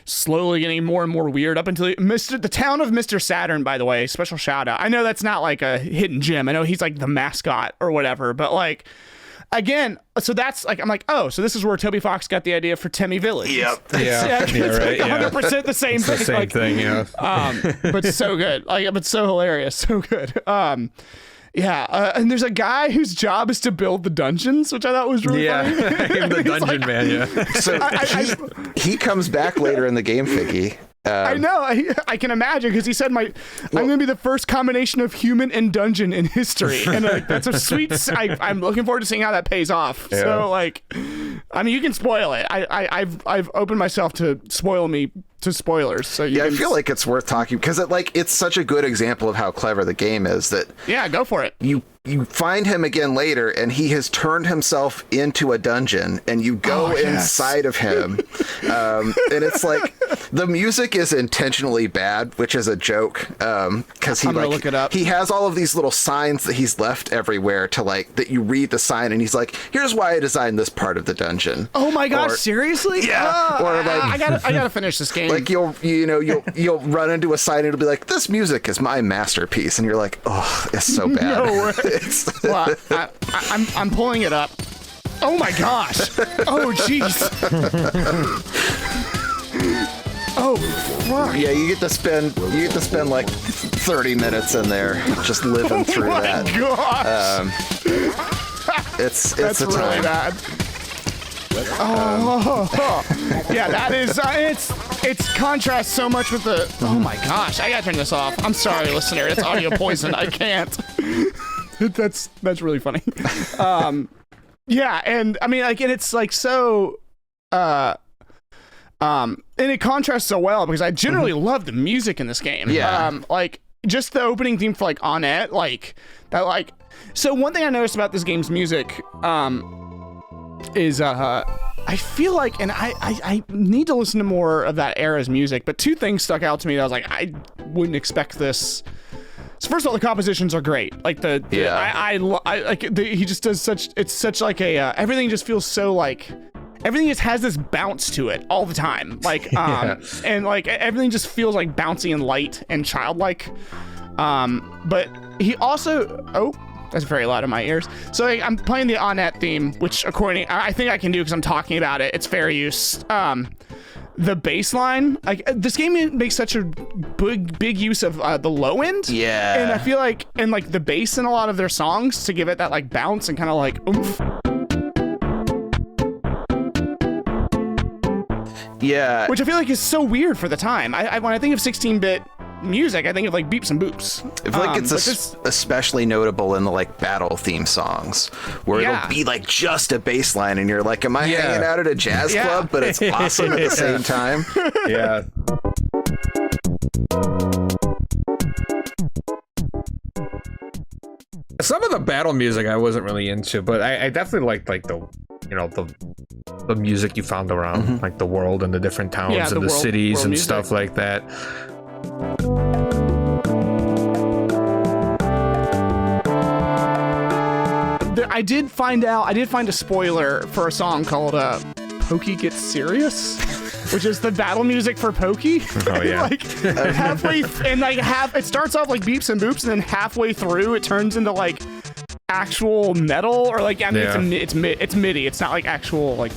slowly getting more and more weird up until the town of Mr. Saturn, by the way, special shout out. I know that's not like a hidden gem. I know he's like the mascot or whatever, but like, again, so that's like, I'm like, oh, so this is where Toby Fox got the idea for Temmie Village. Yep. It's like 100% the same thing. The same thing, yeah. But so good. Like, but so hilarious. So good. And there's a guy whose job is to build the dungeons, which I thought was really funny. I'm the dungeon man, yeah. So he comes back later in the game, Figgy. I know. I can imagine, because he said, I'm going to be the first combination of human and dungeon in history. And that's a sweet... I'm looking forward to seeing how that pays off. Yeah. So, like, I mean, you can spoil it. I've opened myself to spoilers. So I feel like it's worth talking, because it's such a good example of how clever the game is that... Yeah, go for it. You find him again later, and he has turned himself into a dungeon, and you go inside of him. And it's like, the music is intentionally bad, which is a joke, because look it up. He has all of these little signs that he's left everywhere to like, that you read the sign, and he's like, here's why I designed this part of the dungeon. Oh my gosh, seriously? Yeah. Or like, I gotta finish this game. Like you'll run into a sign and it'll be like, this music is my masterpiece, and you're like, oh, it's so bad. No way. Well, I'm pulling it up. Oh my gosh! Oh jeez! Oh fuck! Yeah, you get to spend like 30 minutes in there just living through that. Oh my gosh! It's a time. Really bad. Oh, yeah, that is, it's contrasts so much with the, oh my gosh, I gotta turn this off. I'm sorry, listener, it's audio poison, I can't. That's really funny. Yeah, and I mean, like, and it's like so, and it contrasts so well, because I generally love the music in this game. Yeah. Like, just the opening theme for, like, Onett, like, that, like, so one thing I noticed about this game's music, is I feel like, and I need to listen to more of that era's music, but two things stuck out to me that I was like, I wouldn't expect this. So first of all, the compositions are great. Like he just does such like a everything just feels so like, everything just has this bounce to it all the time. Like and like everything just feels like bouncy and light and childlike. But he also that's very loud in my ears. So I'm playing the Onett theme, which I think I can do because I'm talking about it. It's fair use. The bass line, like, this game makes such a big use of the low end. Yeah. And I feel like, and like the bass in a lot of their songs to give it that like bounce and kind of like oomph. Yeah. Which I feel like is so weird for the time. When I think of 16-bit music, I think of like beeps and boops. I feel like it's especially notable in the like battle theme songs, where it'll be like just a bass line and you're like, am I hanging out at a jazz club? But it's awesome at the same time. Yeah. Some of the battle music I wasn't really into, but I definitely liked like the music you found around like the world and the different towns and the cities and stuc stuff like that. I did find a spoiler for a song called Pokey Gets Serious, which is the battle music for Pokey. Oh yeah. Like halfway it starts off like beeps and boops, and then halfway through it turns into like actual metal, or like, I mean, it's MIDI. It's not like actual like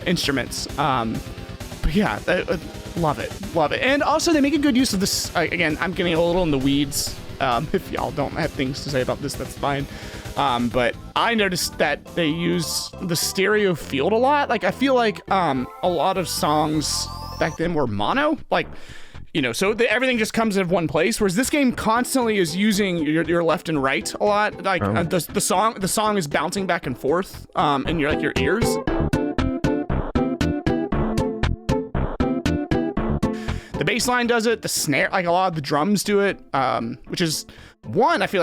instruments. But yeah, love it. And also they make a good use of this. Again, I'm getting a little in the weeds. If y'all don't have things to say about this, that's fine. But I noticed that they use the stereo field a lot. Like, I feel like a lot of songs back then were mono. Like, you know, so everything just comes in one place. Whereas this game constantly is using your left and right a lot. Like the song is bouncing back and forth in your ears. The bass line does it. The snare, like a lot of the drums do it, which is one. I feel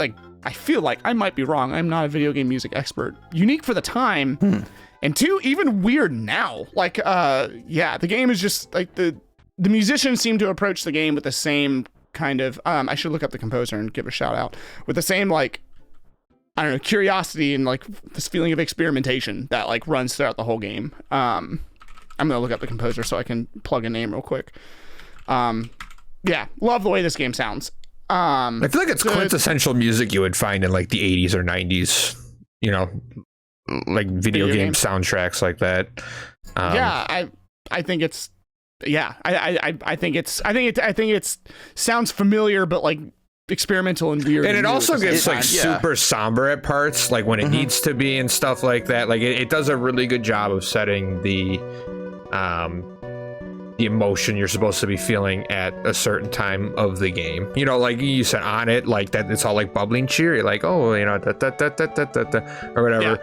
like I might be wrong. I'm not a video game music expert. Unique for the time, and two, even weird now. Like, the game is just like the musicians seem to approach the game with the same kind of. I should look up the composer and give a shout out with the same like, I don't know, curiosity and like this feeling of experimentation that like runs throughout the whole game. I'm gonna look up the composer so I can plug a name real quick. Love the way this game sounds. I feel like it's quintessential music you would find in like the 80s or 90s, you know, like video game soundtracks like that. I think it's, I think it sounds familiar, but like experimental and weird. And it also gets like super somber at parts, like when it needs to be and stuff like that. Like it does a really good job of setting the emotion you're supposed to be feeling at a certain time of the game. You know, like you said, on it, like that, it's all like bubbling cheery, like, oh, you know, da, da, da, da, da, da, da, or whatever.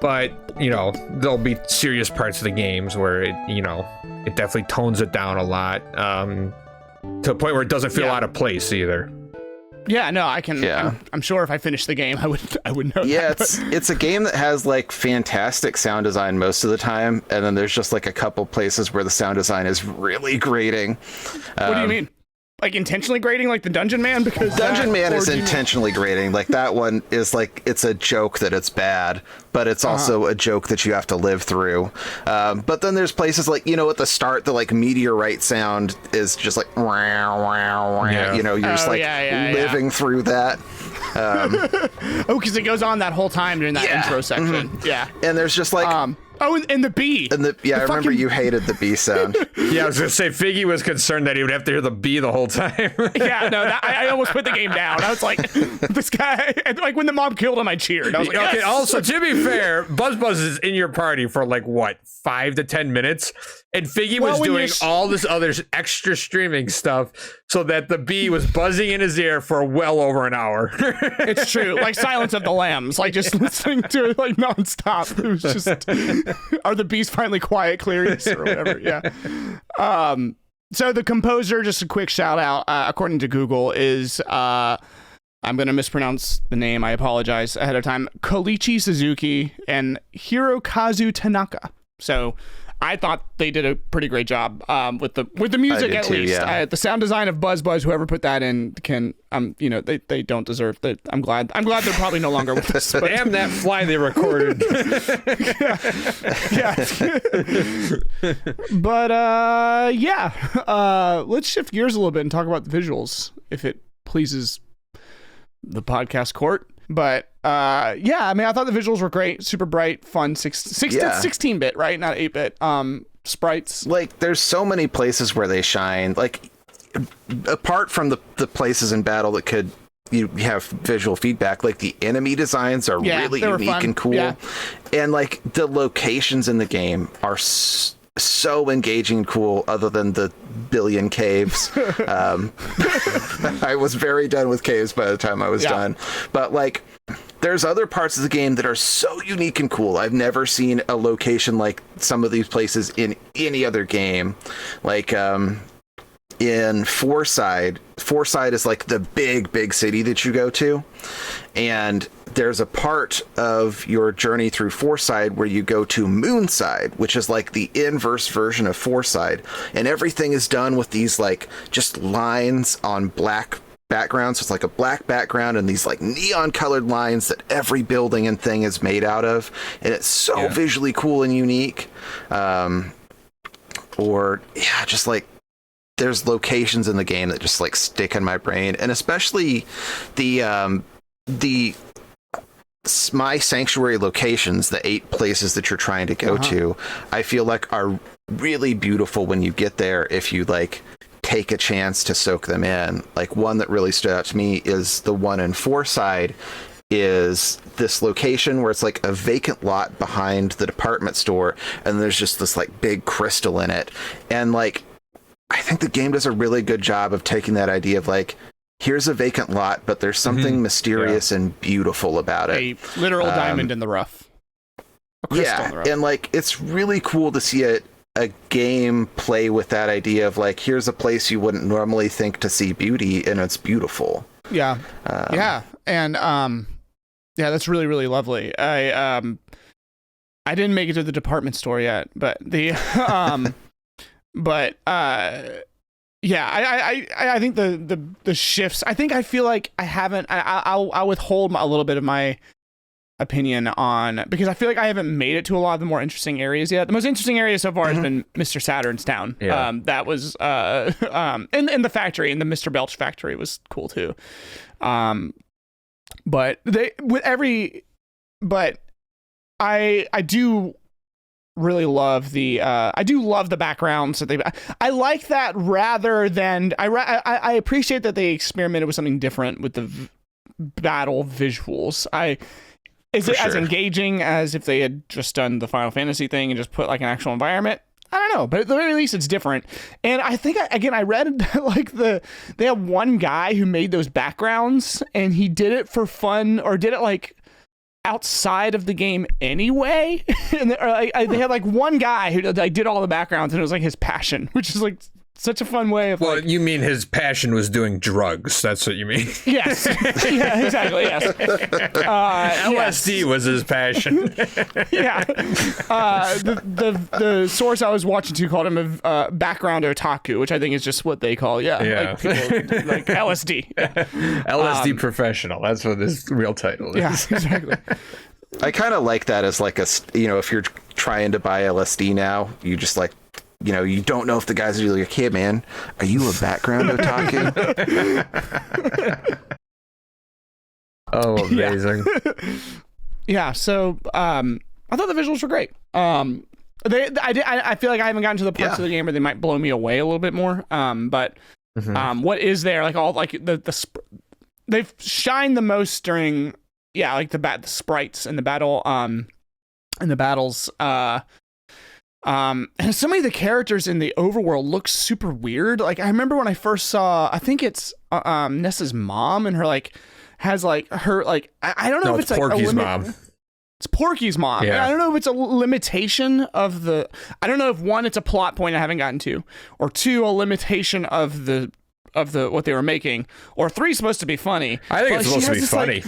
But you know, there'll be serious parts of the games where it, you know, it definitely tones it down a lot, to a point where it doesn't feel out of place either. Yeah, no, I can. Yeah. I'm sure if I finished the game, I would know. Yeah, that, it's a game that has like fantastic sound design most of the time, and then there's just like a couple places where the sound design is really grating. What do you mean? Like intentionally grating, like the Dungeon Man? Because Dungeon Man is intentionally grating. Like that one is like, it's a joke that it's bad, but it's also a joke that you have to live through. But then there's places like, you know, at the start, the like meteorite sound is just like, wow, wow, wow. Yeah. You know, you're just like living through that. Because it goes on that whole time during that intro section. Yeah. And there's just like... and the bee. I remember you hated the bee sound. Yeah, I was gonna say Figgy was concerned that he would have to hear the bee the whole time. Yeah, no, I almost put the game down. I was like, this guy, and like when the mob killed him, I cheered. I was like, okay. Yes! Also, to be fair, Buzz is in your party for like what, 5 to 10 minutes, and Figgy was doing all this other extra streaming stuff, so that the bee was buzzing in his ear for well over an hour. It's true, like Silence of the Lambs, like just listening to it like nonstop. It was just, are the bees finally quiet, Clarice, or whatever? Yeah. So the composer, just a quick shout out, according to Google, is I'm going to mispronounce the name. I apologize ahead of time. Koichi Suzuki and Hirokazu Tanaka. So I thought they did a pretty great job with the music, at least. Yeah. The sound design of Buzz, whoever put that in, can you know, they don't deserve that. I'm glad they're probably no longer with us. But damn that fly they recorded. But let's shift gears a little bit and talk about the visuals, if it pleases the podcast court. But I mean, I thought the visuals were great, super bright, fun, 16-bit, right? Not 8-bit sprites. Like, there's so many places where they shine. Like, apart from the places in battle that could you have visual feedback, like the enemy designs are really unique and cool. Yeah. And like the locations in the game are so engaging and cool, other than the billion caves. I was very done with caves by the time I was done. But like, there's other parts of the game that are so unique and cool. I've never seen a location like some of these places in any other game. Like in Fourside is like the big city that you go to, and there's a part of your journey through Fourside where you go to Moonside, which is like the inverse version of Fourside, and everything is done with these like just lines on black background. So it's like a black background and these like neon colored lines that every building and thing is made out of. And it's so visually cool and unique. Just like there's locations in the game that just like stick in my brain. And especially the my sanctuary locations, the 8 places that you're trying to go to, I feel like are really beautiful when you get there if you like take a chance to soak them in. Like one that really stood out to me is the one in Fourside, is this location where it's like a vacant lot behind the department store and there's just this like big crystal in it. And like I think the game does a really good job of taking that idea of like, here's a vacant lot, but there's something mysterious and beautiful about it. A literal diamond in the rough. In the rough. And like it's really cool to see a game play with that idea of like, here's a place you wouldn't normally think to see beauty, and it's beautiful. Yeah. And that's really, really lovely. I didn't make it to the department store yet, but I think the shifts, I feel like I haven't, I'll withhold a little bit of my opinion on, because I feel like I haven't made it to a lot of the more interesting areas yet. The most interesting area so far has been Mr. Saturn's town. That was, in the factory, and the Mr. Belch factory was cool too. But I do really love the backgrounds that I like that, rather than I appreciate that they experimented with something different with the battle visuals. Is it as engaging as if they had just done the Final Fantasy thing and just put like an actual environment? I don't know, but at the very least it's different. And I think I read that like they have one guy who made those backgrounds and he did it for fun, or did it like outside of the game anyway. And they had like one guy who like did all the backgrounds, and it was like his passion, which is like such a fun way of you mean his passion was doing drugs? That's what you mean? Yes. Yeah, exactly. Yes. LSD was his passion. Yeah. The source I was watching to called him a background otaku, which I think is just what they call like people like LSD. LSD professional. That's what his real title is. Yeah, exactly. I kind of like that as like if you're trying to buy LSD now, you just like, you don't know if the guys are like, hey man, are you a background otaku? Oh, amazing. Yeah. So, I thought the visuals were great. I feel like I haven't gotten to the parts of the game where they might blow me away a little bit more. But what is there, like all like they've shined the most during the sprites in the battle in the battles. And so many of the characters in the overworld look super weird. Like I remember when I first saw, I think it's Nessa's mom, and her like has like her like I don't know if it's like Porky's mom. It's Porky's mom. Yeah. I don't know if it's a limitation of the. I don't know if one, it's a plot point I haven't gotten to, or two, a limitation of the what they were making, or three, supposed to be funny. I think it's supposed to be funny.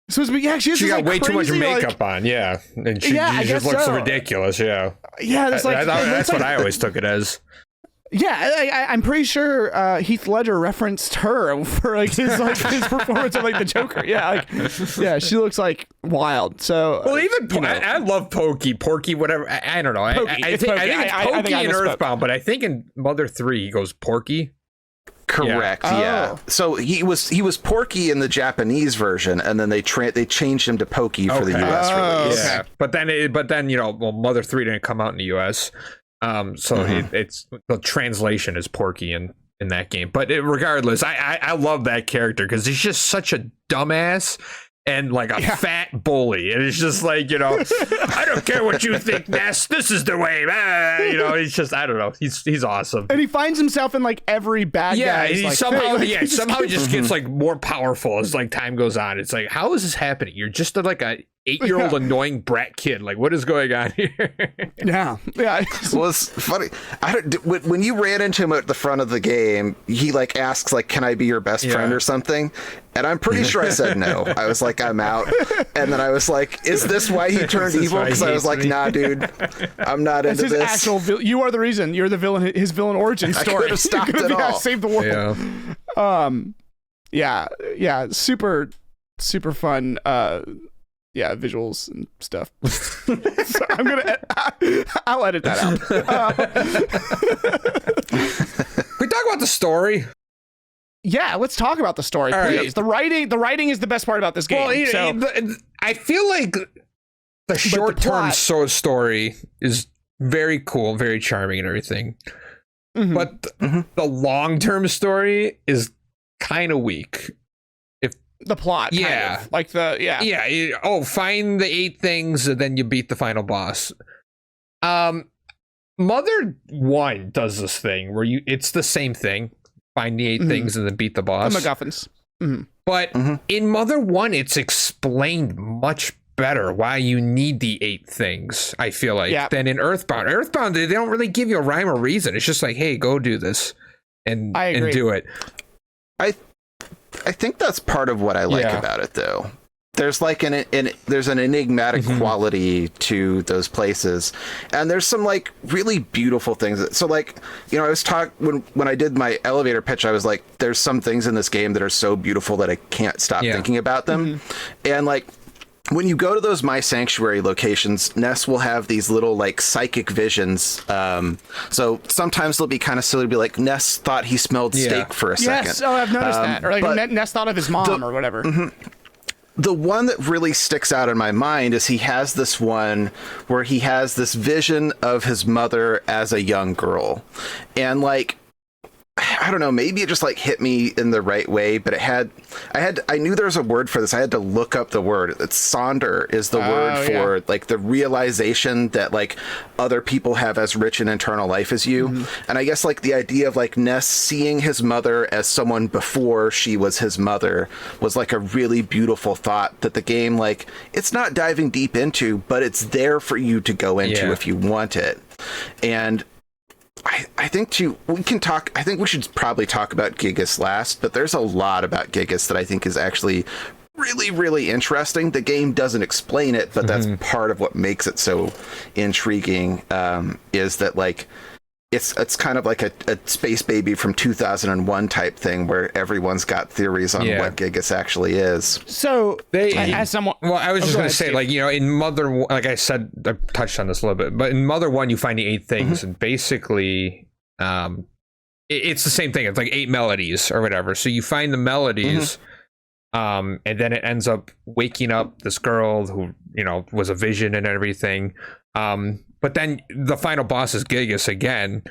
Supposed to be, she got way too much makeup like, on, and she just looks ridiculous, yeah. That's what I always took it as. Yeah, I'm pretty sure Heath Ledger referenced her for like his performance of like the Joker. Yeah, she looks like wild. So even I love Porky, whatever. I don't know. I think it's Pokey in Earthbound, but I think in Mother 3 he goes Porky. Correct. Yeah. So he was Porky in the Japanese version, and then they changed him to Pokey for the US release. Yeah. But then Mother 3 didn't come out in the US. It's the translation is Porky in that game. But regardless, I love that character because he's just such a dumbass and like a fat bully, and it's just like, I don't care what you think, Ness. This is the way. He's just, I don't know. He's awesome, and he finds himself in like every bad guy. And he somehow just gets like more powerful as like time goes on. It's like, how is this happening? You're just like a 8-year-old annoying brat kid. Like, what is going on here? Yeah. Well, it's funny. When you ran into him at the front of the game, he like asks like, "Can I be your best friend or something?" And I'm pretty sure I said no. I was like, "I'm out." And then I was like, "Is this why he turned evil?" Because I was like, "Nah, dude, I'm not into this." Actual you are the reason. You're the villain. His villain origin story. I could have stopped it all. Save the world. Yeah. yeah, super fun. Visuals and stuff. So I'll edit that out. We talk about the story. Yeah, let's talk about the story, All please. right. The writing is the best part about this game. Well, I feel like the short-term story is very cool, very charming, and everything. Mm-hmm. But the long-term story is kind of weak. The plot, yeah, kind of. Find the 8 things, and then you beat the final boss. Mother 1 does this thing where it's the same thing. Find the 8 things and then beat the boss. The MacGuffins. Mm-hmm. But in Mother 1, it's explained much better why you need the 8 things, I feel like, than in Earthbound. Earthbound, they don't really give you a rhyme or reason. It's just like, hey, go do this and do it. I think that's part of what I like about it, though. There's like there's an enigmatic quality to those places, and there's some like really beautiful things. So like, I was when I did my elevator pitch, I was like, there's some things in this game that are so beautiful that I can't stop thinking about them, and like. When you go to those My Sanctuary locations, Ness will have these little like psychic visions. So sometimes they'll be kind of silly to be like, Ness thought he smelled steak for a second. Yes, I've noticed that. Or like Ness thought of his mom or whatever. The one that really sticks out in my mind is he has this one where he has this vision of his mother as a young girl. And like, I don't know, maybe it just like hit me in the right way, but I knew there was a word for this. I had to look up the word. It's Sonder is the word for like the realization that like other people have as rich an internal life as you. And I guess like the idea of like Ness seeing his mother as someone before she was his mother was like a really beautiful thought that the game, like, it's not diving deep into, but it's there for you to go into if you want it. And I think we should probably talk about Gigas last, but there's a lot about Gigas that I think is actually really, really interesting. The game doesn't explain it, but that's part of what makes it so intriguing, is that like it's kind of like a Space Baby from 2001 type thing where everyone's got theories on what Gigas actually is. So as someone, I was just going to say, like, in Mother, like I said, I touched on this a little bit, but in Mother 1, you find the 8 things, and basically, it's the same thing. It's like 8 melodies or whatever. So you find the melodies, and then it ends up waking up this girl who, was a vision and everything. But then the final boss is Gigas again,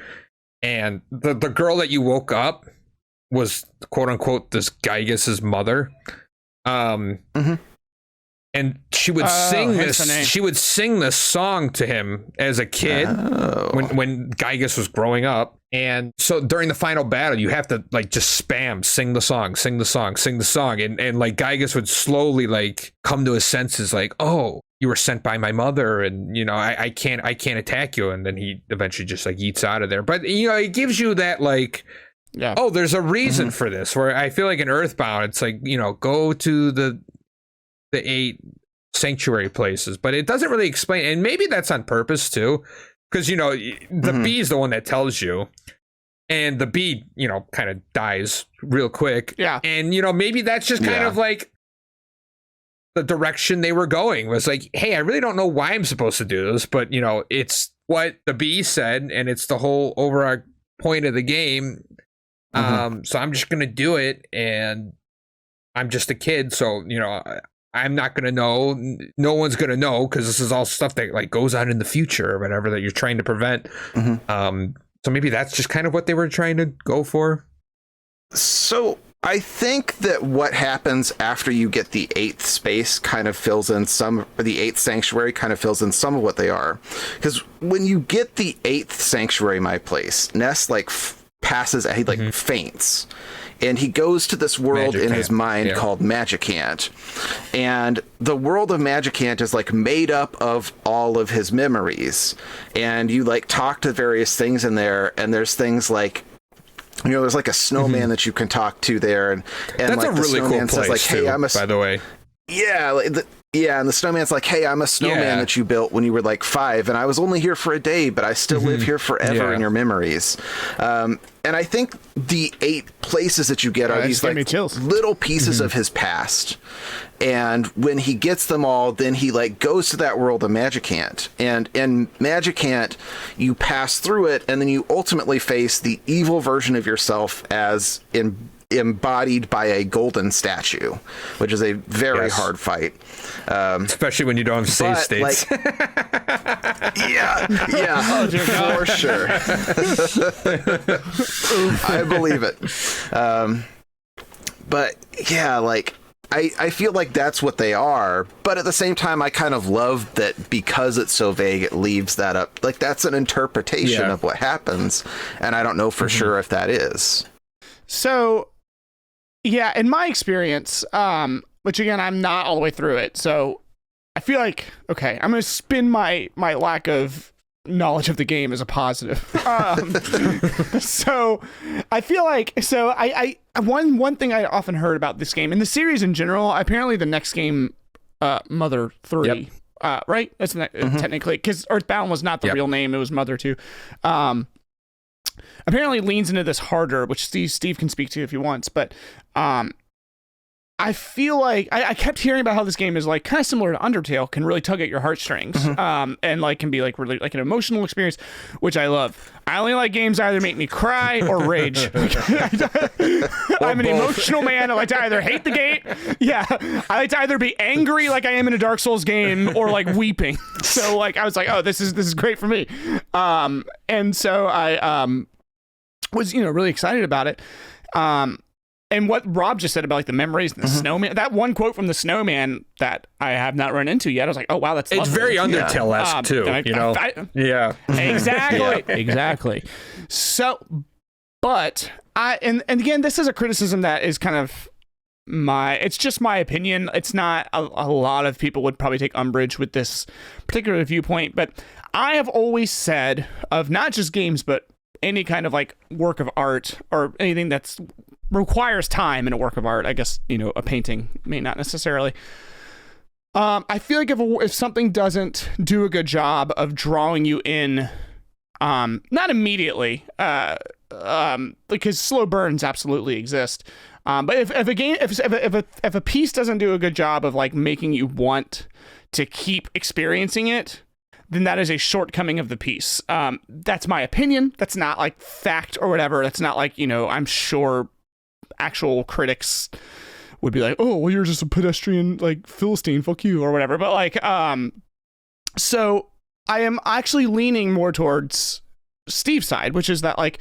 and the girl that you woke up was quote unquote this Gigas's mother, and she would sing this. She would sing this song to him as a kid when Gigas was growing up, and so during the final battle, you have to like just sing the song, and like Gigas would slowly like come to his senses, like, oh, you were sent by my mother, and I can't attack you, and then he eventually just like eats out of there. But it gives you that like, oh, there's a reason for this. Where I feel like in Earthbound, it's like, go to the 8 sanctuary places, but it doesn't really explain, and maybe that's on purpose too, because the bee is the one that tells you, and the bee kind of dies real quick, and maybe that's just kind of like the direction they were going, was like, hey, I really don't know why I'm supposed to do this, but it's what the bee said, and it's the whole overall point of the game. So I'm just gonna do it, and I'm just a kid, so I'm not gonna know. No one's gonna know, because this is all stuff that like goes on in the future or whatever that you're trying to prevent. So maybe that's just kind of what they were trying to go for. So I think that what happens after you get the 8th space kind of fills in the 8th sanctuary kind of fills in some of what they are. Because when you get the 8th sanctuary, my place, Ness like passes, he like faints. And he goes to this world in his mind called Magicant. And the world of Magicant is like made up of all of his memories. And you like talk to various things in there, and there's things like, there's like a snowman that you can talk to there, and that's like a really cool place says, like, hey, too, by the way. Yeah, Yeah, and the snowman's like, hey, I'm a snowman that you built when you were like 5, and I was only here for a day, but I still live here forever in your memories. And I think the 8 places that you get are these like little pieces of his past. And when he gets them all, then he like goes to that world of Magicant. And in Magicant, you pass through it, and then you ultimately face the evil version of yourself as embodied by a golden statue, which is a very hard fight. Especially when you don't have save states. Like, yeah, for sure. I believe it. But yeah, like I feel like that's what they are, but at the same time, I kind of love that because it's so vague, it leaves that up. Like that's an interpretation of what happens, and I don't know for sure if that is. So, yeah, in my experience, which again, I'm not all the way through it, so I feel like, okay, I'm going to spin my lack of knowledge of the game as a positive. So I feel like, one thing I often heard about this game and the series in general, apparently the next game, Mother 3, right? That's technically, because Earthbound was not the real name, it was Mother 2. Apparently leans into this harder, which Steve can speak to if he wants, but I feel like I kept hearing about how this game is like kind of similar to Undertale, can really tug at your heartstrings, and like can be like really like an emotional experience, which I love. I only like games that either make me cry or rage. I'm an emotional man. I like to either hate the game, I like to either be angry like I am in a Dark Souls game or like weeping. So like I was like, oh, this is great for me, and so I was really excited about it. And what Rob just said about like the memories and the snowman, that one quote from the snowman that I have not run into yet, I was like, oh wow, that's lovely. It's very Undertale-esque too, Exactly. Exactly. So, but and again, this is a criticism that is kind of it's just my opinion. It's not a lot of people would probably take umbrage with this particular viewpoint, but I have always said of not just games, but any kind of like work of art or anything that's requires time in a work of art, I guess, a painting may not necessarily. I feel like if something doesn't do a good job of drawing you in, not immediately, because slow burns absolutely exist. But if a piece doesn't do a good job of like making you want to keep experiencing it, then that is a shortcoming of the piece. That's my opinion. That's not like fact or whatever. That's not like, I'm sure actual critics would be like, oh, well, you're just a pedestrian, like Philistine, fuck you, or whatever. But like, so I am actually leaning more towards Steve's side, which is that like,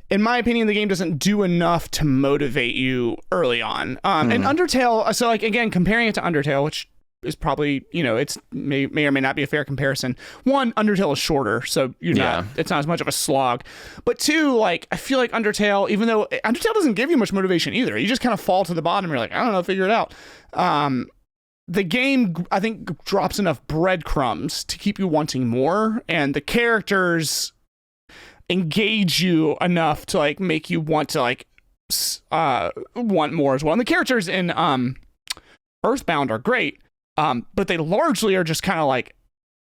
in my opinion, the game doesn't do enough to motivate you early on. And Undertale, so like, again, comparing it to Undertale, which is probably, it's may or may not be a fair comparison. One, Undertale is shorter, so it's not as much of a slog. But two, like, I feel like Undertale, even though Undertale doesn't give you much motivation either, you just kind of fall to the bottom. You're like, I don't know, figure it out. The game, I think, drops enough breadcrumbs to keep you wanting more, and the characters engage you enough to like make you want to like want more as well. And the characters in Earthbound are great. But they largely are just kind of like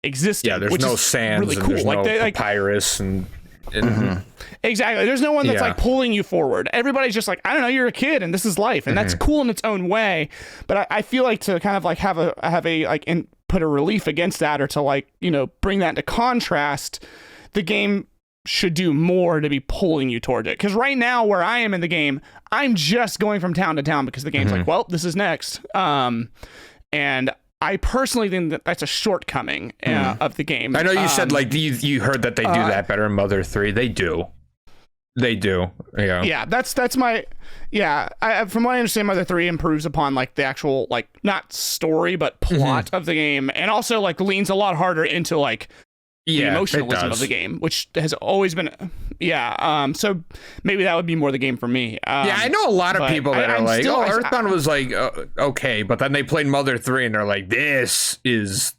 existing. Yeah, there's no sands, really cool. There's no papyrus and exactly. There's no one that's like pulling you forward. Everybody's just like, I don't know, you're a kid and this is life, and that's cool in its own way. But I feel like to kind of like have a like put a relief against that, or to like bring that into contrast, the game should do more to be pulling you toward it. Because right now, where I am in the game, I'm just going from town to town because the game's like, well, this is next. And I personally think that that's a shortcoming of the game. I know you said like you heard that they do that better in Mother 3. They do. Yeah, that's my from what I understand, Mother 3 improves upon like the actual like not story but plot of the game, and also like leans a lot harder into like the emotionalism of the game, which has always been so maybe that would be more the game for me. I know a lot of people that are like, Earthbound was like okay, but then they played Mother 3 and they're like, this is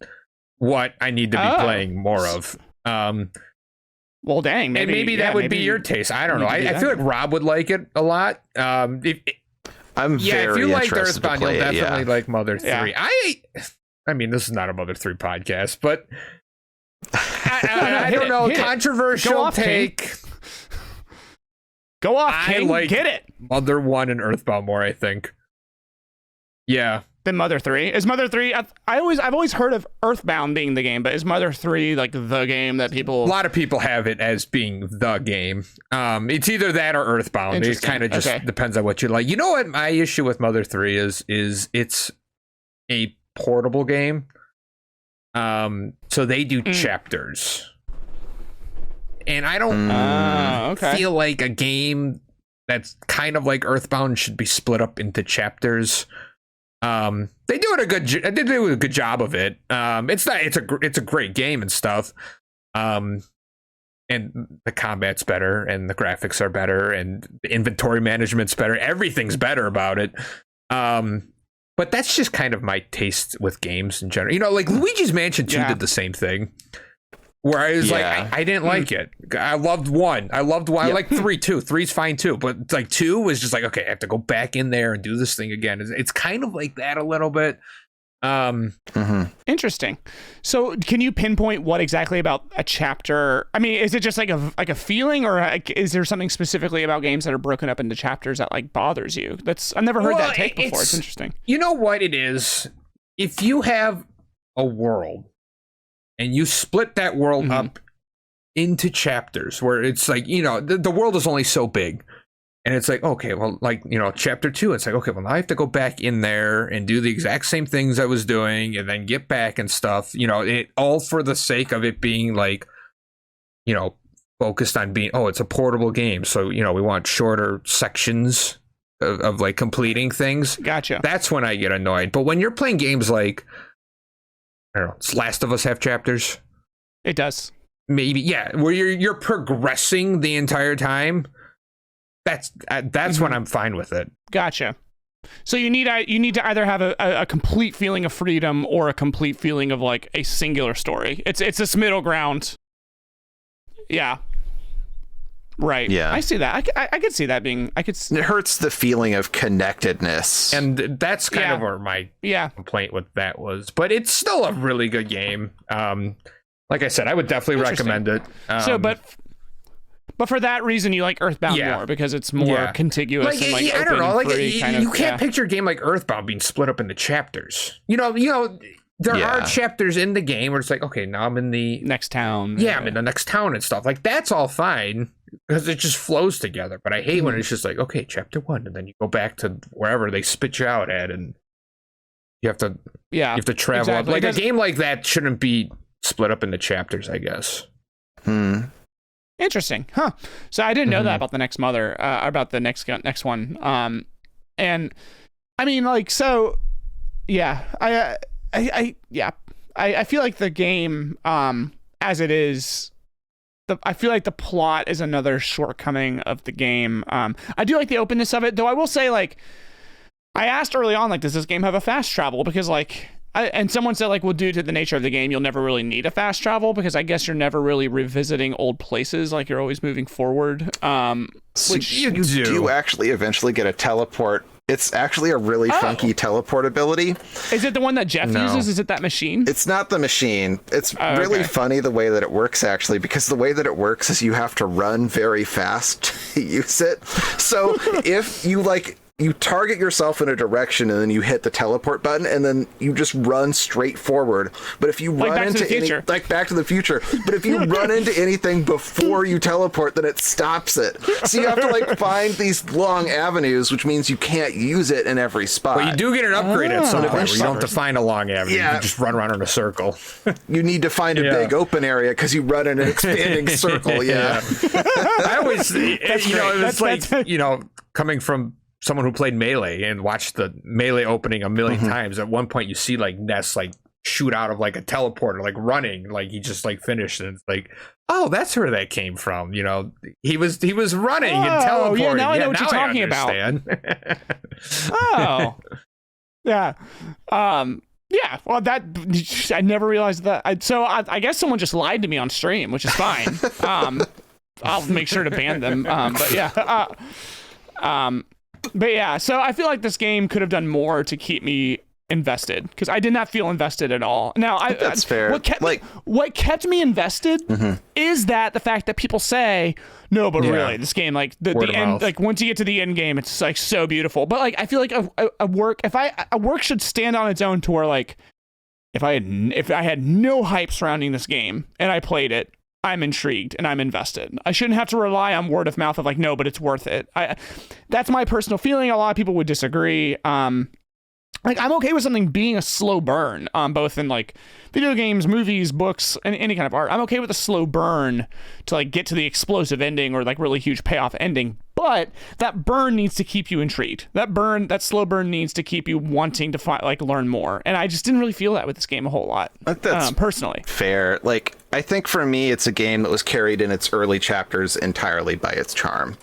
what I need to be playing more of. Well, dang, maybe that would be your taste. I don't know. I feel like Rob would like it a lot. I'm very if you like interested Earthbound, to play you'll definitely like Mother 3. I mean, this is not a Mother 3 podcast, but I don't know. Controversial take. Go off, I King. like Get it. Mother 1 and Earthbound more, I think. Yeah. Then Mother 3 is Mother 3. I've always heard of Earthbound being the game, but is Mother 3 like the game that people? A lot of people have it as being the game. It's either that or Earthbound. It kind of just depends on what you like. You know what my issue with Mother 3 is it's a portable game. So they do chapters, and I don't feel like a game that's kind of like Earthbound should be split up into chapters. They do a good job of it. It's a great game and stuff. And the combat's better, and the graphics are better, and the inventory management's better. Everything's better about it. But that's just kind of my taste with games in general. You know, like Luigi's Mansion 2 did the same thing. Where I was like, I didn't like it. I loved 1. I like 3 too. 3's fine too. But like 2 was just like, okay, I have to go back in there and do this thing again. It's kind of like that a little bit. Interesting. So can you pinpoint what exactly about a chapter? I mean, is it just like a feeling, or is there something specifically about games that are broken up into chapters that like bothers you? I've never heard that take before. It's interesting. You know what it is? If you have a world and you split that world up into chapters where it's like, you know, the world is only so big. And it's like, okay, well, like, you know, chapter 2, it's like, okay, well, now I have to go back in there and do the exact same things I was doing and then get back and stuff, you know, it all for the sake of it being like, you know, focused on being, it's a portable game. So, you know, we want shorter sections of like completing things. Gotcha. That's when I get annoyed. But when you're playing games like, I don't know, does Last of Us have chapters? It does. Maybe, yeah, where you're progressing the entire time. That's when I'm fine with it. Gotcha. So you need to either have a complete feeling of freedom or a complete feeling of like a singular story. It's this middle ground. Yeah. Right. Yeah. I see that. I could see that being. It hurts the feeling of connectedness, and that's kind of where my complaint with that was. But it's still a really good game. Like I said, I would definitely recommend it. But for that reason, you like Earthbound more because it's more contiguous and like open, I don't know, like free kind of. You can't picture a game like Earthbound being split up into chapters. You know, there are chapters in the game where it's like, okay, now I'm in the next town. Yeah, I'm in the next town and stuff. Like that's all fine because it just flows together. But I hate when it's just like, okay, chapter 1, and then you go back to wherever they spit you out at, and you have to travel up. Like a game like that shouldn't be split up into chapters, I guess. Interesting, huh? So I didn't know that about the next Mother, about the next one. And I mean, like, so, yeah, I feel like the game, as it is, I feel like the plot is another shortcoming of the game. I do like the openness of it, though. I will say, like, I asked early on, like, does this game have a fast travel? Because, like, and someone said, like, well, due to the nature of the game, you'll never really need a fast travel because I guess you're never really revisiting old places. Like, you're always moving forward. Which you do actually eventually get a teleport. It's actually a really funky teleport ability. Is it the one that Jeff uses? Is it that machine? It's not the machine. It's really funny the way that it works, actually, because the way that it works is you have to run very fast to use it. So if you, like, you target yourself in a direction and then you hit the teleport button and then you just run straight forward. But if you run into like Back to the Future, but if you run into anything before you teleport, then it stops it. So you have to like find these long avenues, which means you can't use it in every spot. But you do get an upgrade at some point where you don't have to find a long avenue. You can just run around in a circle. You need to find a big open area because you run in an expanding circle. Yeah. I always, it's like, coming from someone who played Melee and watched the Melee opening a million times. At one point you see like Ness like shoot out of like a teleporter, like running, like he just like finished, and it's like, oh, that's where that came from. He was running and teleporting. Yeah, now I know what you're talking about. Yeah. Yeah, well, that I never realized that. So I guess someone just lied to me on stream, which is fine. I'll make sure to ban them. But yeah. But yeah, so I feel like this game could have done more to keep me invested, because I did not feel invested at all. Now, That's fair. What kept me invested is that the fact that people say, no, but really, this game, like the end, mouth. like once you get to the end game, it's like so beautiful. But like, I feel like a work should stand on its own to where like, if I had no hype surrounding this game and I played it, I'm intrigued and I'm invested. I shouldn't have to rely on word of mouth of like, no, but it's worth it. That's my personal feeling. A lot of people would disagree. Like, I'm okay with something being a slow burn, both in like video games, movies, books, and any kind of art. I'm okay with a slow burn to like get to the explosive ending or like really huge payoff ending. But that burn needs to keep you intrigued. That slow burn needs to keep you wanting to learn more. And I just didn't really feel that with this game a whole lot. That's personally fair. Like, I think for me, it's a game that was carried in its early chapters entirely by its charm.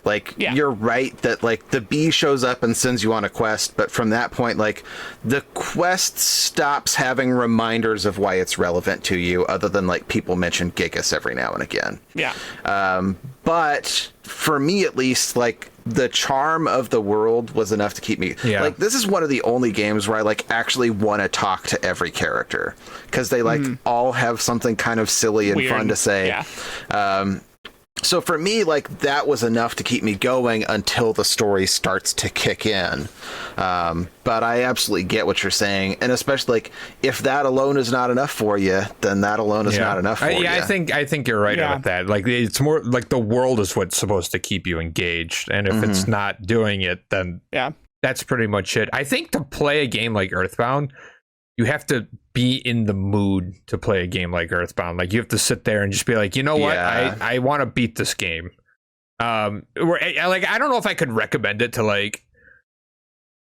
Like, you're right that like the bee shows up and sends you on a quest, but from that point, like the quest stops having reminders of why it's relevant to you, other than like people mention Gigas every now and again. Yeah. But for me, at least, like the charm of the world was enough to keep me. Like, this is one of the only games where I like actually want to talk to every character, because they like all have something kind of silly and Weird. fun to say. Yeah. So for me, like, that was enough to keep me going until the story starts to kick in. But I absolutely get what you're saying. And especially, like, if that alone is not enough for you, then that alone is not enough for you. I think you're right about that. Like, it's more like the world is what's supposed to keep you engaged. And if it's not doing it, then that's pretty much it. I think to play a game like Earthbound, you have to be in the mood to play a game like Earthbound. Like, you have to sit there and just be like, you know what? I want to beat this game. I don't know if I could recommend it to like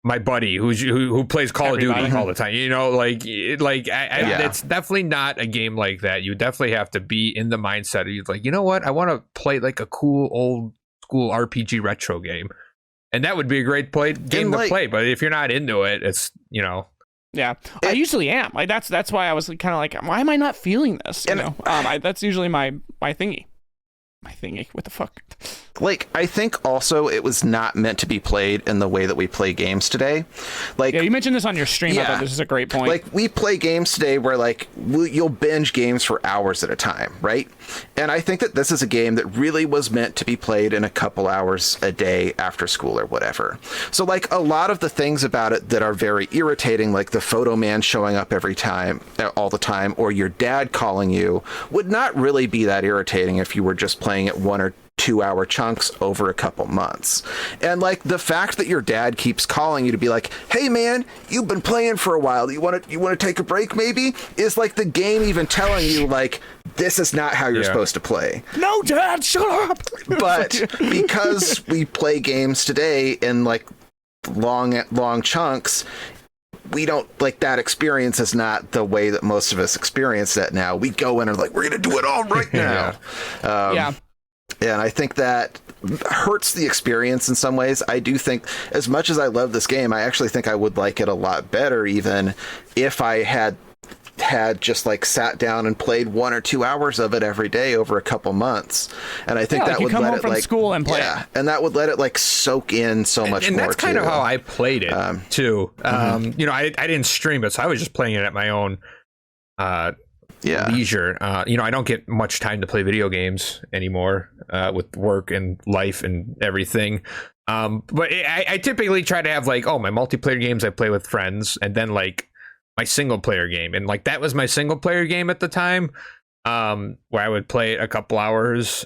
my buddy who plays Call of Duty all the time. You know, it's definitely not a game like that. You definitely have to be in the mindset of like, you know what? I want to play like a cool old school RPG retro game, and that would be a great game to play. But if you're not into it, it's, you know. Yeah, I usually am. Like that's why I was kind of like, why am I not feeling this? You know, that's usually my thingy. My thingy. What the fuck? Like, I think also it was not meant to be played in the way that we play games today. Like, you mentioned this on your stream. I thought this is a great point. Like, we play games today where like you'll binge games for hours at a time, right? And I think that this is a game that really was meant to be played in a couple hours a day after school or whatever. So like a lot of the things about it that are very irritating, like the photo man showing up every time, all the time, or your dad calling you, would not really be that irritating if you were just playing it 1 or 2 hour chunks over a couple months. And like the fact that your dad keeps calling you to be like, hey man, you've been playing for a while, you want to take a break maybe, is like the game even telling you like, this is not how you're supposed to play. No, Dad, shut up. But because we play games today in like long chunks, we don't like that experience is not the way that most of us experience that now. We go in and like, we're going to do it all right now. And I think that hurts the experience in some ways. I do think, as much as I love this game, I actually think I would like it a lot better even if I had just like sat down and played 1 or 2 hours of it every day over a couple months. And I think that would let it like school and play and that would let it like soak in so much more. And that's kind of how I played it too. You know, I didn't stream it, so I was just playing it at my own leisure. You know, I don't get much time to play video games anymore with work and life and everything. But I typically try to have like, my multiplayer games I play with friends, and then like my single player game. And like that was my single player game at the time, where I would play it a couple hours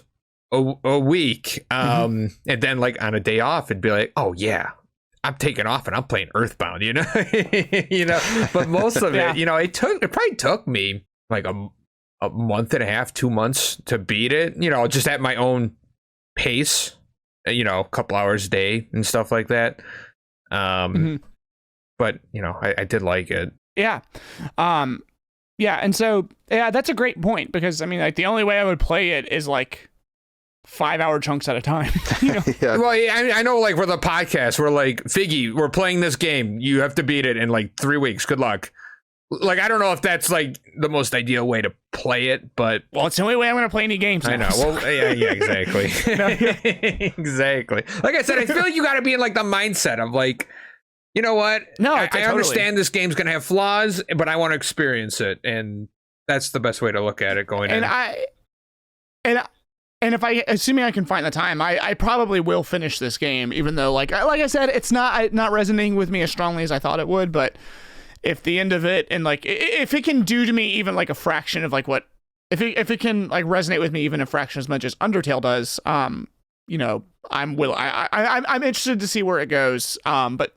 a week. And then like on a day off, it'd be like, oh yeah, I'm taking off and I'm playing Earthbound, you know? But most of it, you know, it probably took me like a month and a half, 2 months to beat it, you know, just at my own pace, you know, a couple hours a day and stuff like that. But, you know, I did like it. Yeah. And so, that's a great point, because, I mean, like, the only way I would play it is, like, 5-hour chunks at a time. You know? Well, I know, like, for the podcast, we're like, Figgy, we're playing this game. You have to beat it in, like, 3 weeks. Good luck. Like, I don't know if that's, like, the most ideal way to play it, but... Well, it's the only way I'm going to play any games now. I know. Well, yeah, exactly. Exactly. Like I said, I feel like you got to be in, like, the mindset of, like... you know what? No, I totally. understand this game's gonna have flaws, but I want to experience it, and that's the best way to look at it going in. And if assuming I can find the time, I probably will finish this game, even though like I said, it's not resonating with me as strongly as I thought it would. But if the end of it, and like if it can do to me even like a fraction of like what, if it can like resonate with me even a fraction as much as Undertale does, I'm interested to see where it goes. But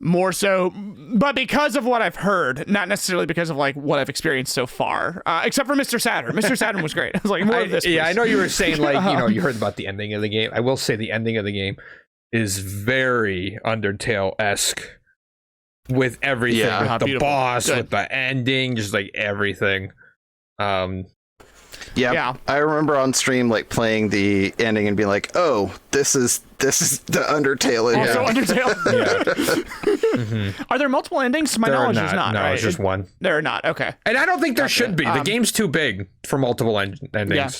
more so, but because of what I've heard, not necessarily because of like what I've experienced so far, except for Mr. Saturn. Mr. Saturn was great. I was like, more of this. Yeah, I know you were saying like, you heard about the ending of the game. I will say the ending of the game is very Undertale-esque with everything, with the boss, with the ending, just like everything. Yeah, I remember on stream like playing the ending and being like, "Oh, this is the Undertale ending." Also Undertale. Are there multiple endings? To my knowledge, there's not. No, right? it's just one. There are not. Okay. And I don't think there should be. The game's too big for multiple endings. Yeah.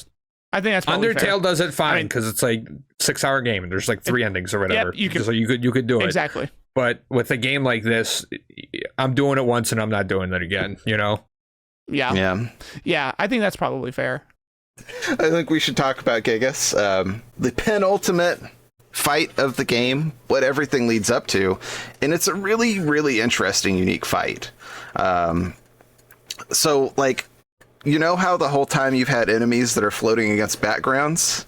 I think that's probably Undertale fair. does it fine because it's like 6-hour game and there's like 3 endings or whatever. Yep, so you could do it exactly. But with a game like this, I'm doing it once and I'm not doing it again. Yeah. I think that's probably fair. I think we should talk about Gigas, the penultimate fight of the game, what everything leads up to, and it's a really, really interesting, unique fight. So, like, you know how the whole time you've had enemies that are floating against backgrounds?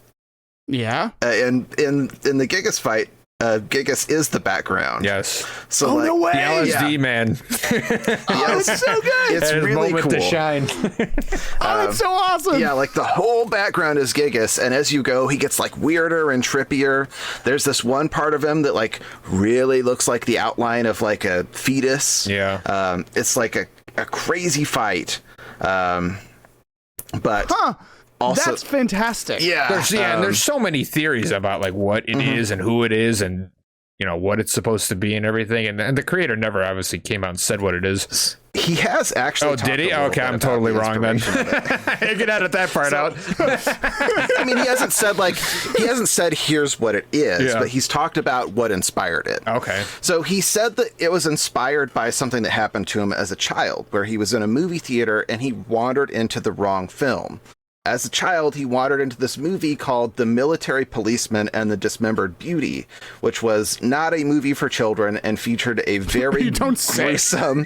Yeah. And in the Gigas fight, Gigas is the background. Yes. So no way! The LSD man. It's so good. It's really cool. To shine. It's so awesome. Yeah, like the whole background is Gigas, and as you go, he gets like weirder and trippier. There's this one part of him that like really looks like the outline of like a fetus. Yeah. It's like a crazy fight. But also, that's fantastic. Yeah. There's so many theories about like what it is and who it is and what it's supposed to be and everything. And the creator never obviously came out and said what it is. He has actually. Oh, did he? Okay, I'm totally wrong then. You can edit that part out. I mean, he hasn't said here's what it is, but he's talked about what inspired it. Okay. So he said that it was inspired by something that happened to him as a child, where he was in a movie theater and he wandered into the wrong film. As a child, he wandered into this movie called The Military Policeman and the Dismembered Beauty, which was not a movie for children and featured a very gruesome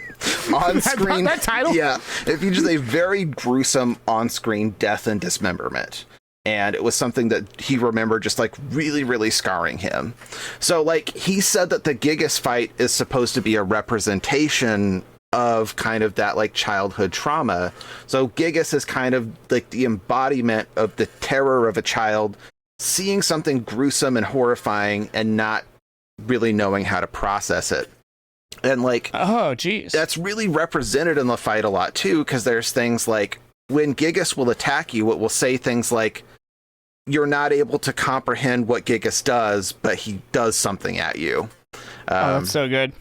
on-screen... that title? Yeah, it features a very gruesome on-screen death and dismemberment. And it was something that he remembered just like really, really scarring him. So like he said that the Gigas fight is supposed to be a representation of kind of that like childhood trauma. So Gigas is kind of like the embodiment of the terror of a child seeing something gruesome and horrifying and not really knowing how to process it. And like, oh geez, that's really represented in the fight a lot too, because there's things like when Gigas will attack you, it will say things like you're not able to comprehend what Gigas does, but he does something at you. That's so good.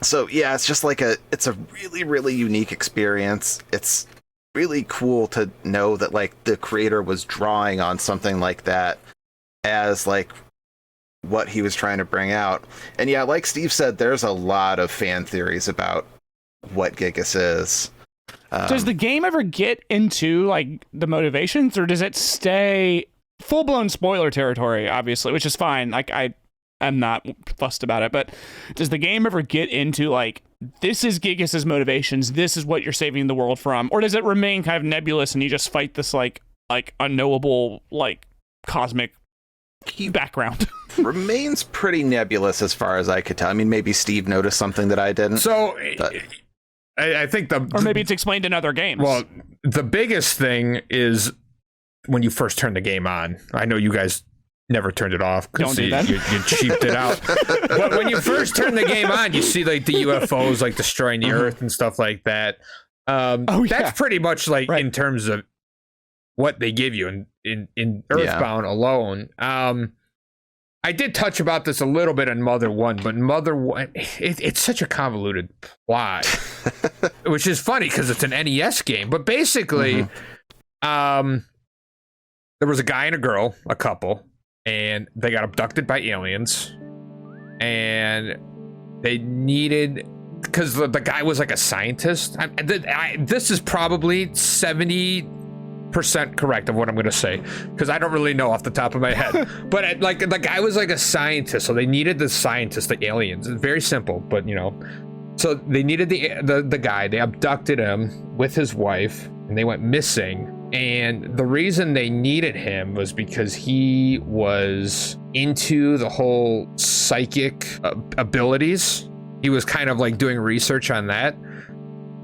So yeah, it's just like it's a really, really unique experience. It's really cool to know that like the creator was drawing on something like that as like what he was trying to bring out. And yeah, like Steve said, there's a lot of fan theories about what Gigas is. Does the game ever get into like the motivations, or does it stay full-blown spoiler territory, obviously, which is fine. Like I'm not fussed about it, but does the game ever get into like, this is Gigas's motivations, this is what you're saving the world from, or does it remain kind of nebulous and you just fight this like unknowable like cosmic background? Remains pretty nebulous as far as I could tell. I mean, maybe Steve noticed something that I didn't. So I think or maybe it's explained in other games. Well, the biggest thing is when you first turn the game on. I know you guys never turned it off because you cheaped it out. But when you first turn the game on, you see like the UFOs like destroying the Earth and stuff like that. That's pretty much like in terms of what they give you in Earthbound alone. I did touch about this a little bit in Mother 1, but Mother 1, it's such a convoluted plot, which is funny because it's an NES game. But basically, there was a guy and a girl, a couple, and they got abducted by aliens, and they needed, because the guy was like a scientist. This is probably 70% correct of what I'm going to say, because I don't really know off the top of my head. But like the guy was like a scientist, so they needed the scientist, the aliens. It's very simple, but so they needed the guy. They abducted him with his wife, and they went missing. And the reason they needed him was because he was into the whole psychic abilities. He was kind of like doing research on that.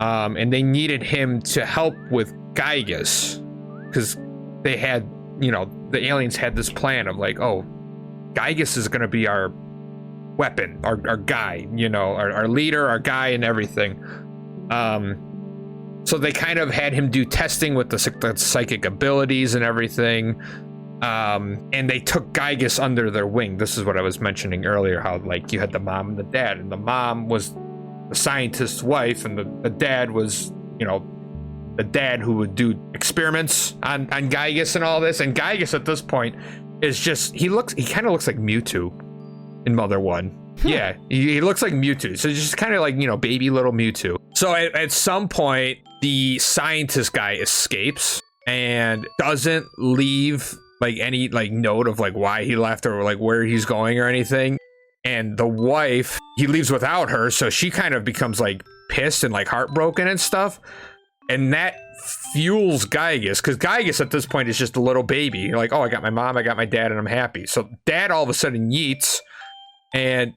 And they needed him to help with Gygas, because they had, the aliens had this plan of like, oh, Gygas is going to be our weapon, our guy, our leader, our guy, and everything. So they kind of had him do testing with the psychic abilities and everything. And they took Gygas under their wing. This is what I was mentioning earlier, how like you had the mom and the dad, and the mom was the scientist's wife, and the dad was, the dad who would do experiments on Gygas and all this. And Gygas at this point is just, he kind of looks like Mewtwo in Mother 1. Yeah, he looks like Mewtwo. So just kind of like, baby little Mewtwo. So at some point, the scientist guy escapes and doesn't leave like any like note of like why he left or like where he's going or anything. And the wife, he leaves without her, so she kind of becomes like pissed and like heartbroken and stuff. And that fuels Gygas, because Gygas at this point is just a little baby. You're like, oh, I got my mom, I got my dad, and I'm happy. So dad all of a sudden yeets, and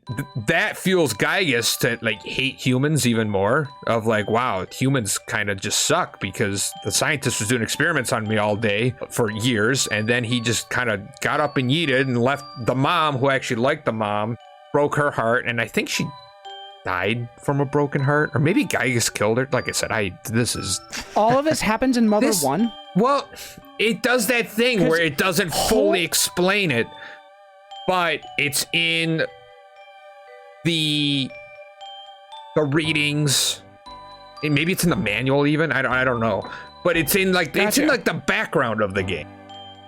that fuels Gygas to like hate humans even more, of like, wow, humans kind of just suck, because the scientist was doing experiments on me all day for years, and then he just kind of got up and yeeted and left the mom, who actually liked the mom, broke her heart, and I think she died from a broken heart, or maybe Gygas killed her. Like I said, this is all of this happens in Mother 1. Well, it does that thing where it doesn't fully explain it, but it's in the readings, and maybe it's in the manual even. I don't know, but it's in like it's in like the background of the game.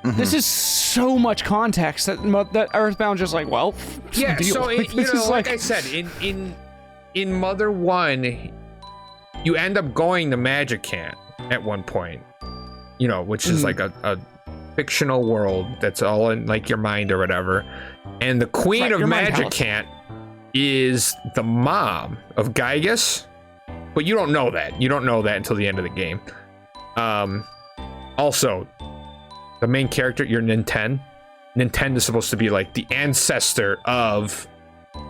Mm-hmm. This is so much context that Earthbound just like, well, yeah. deal. So like I said, in Mother 1, you end up going to Magicant at one point, which is like a fictional world that's all in like your mind or whatever, and the queen of Magicant is the mom of Gygas, but you don't know that. You don't know that until the end of the game. Also, the main character, your Nintendo is supposed to be like the ancestor of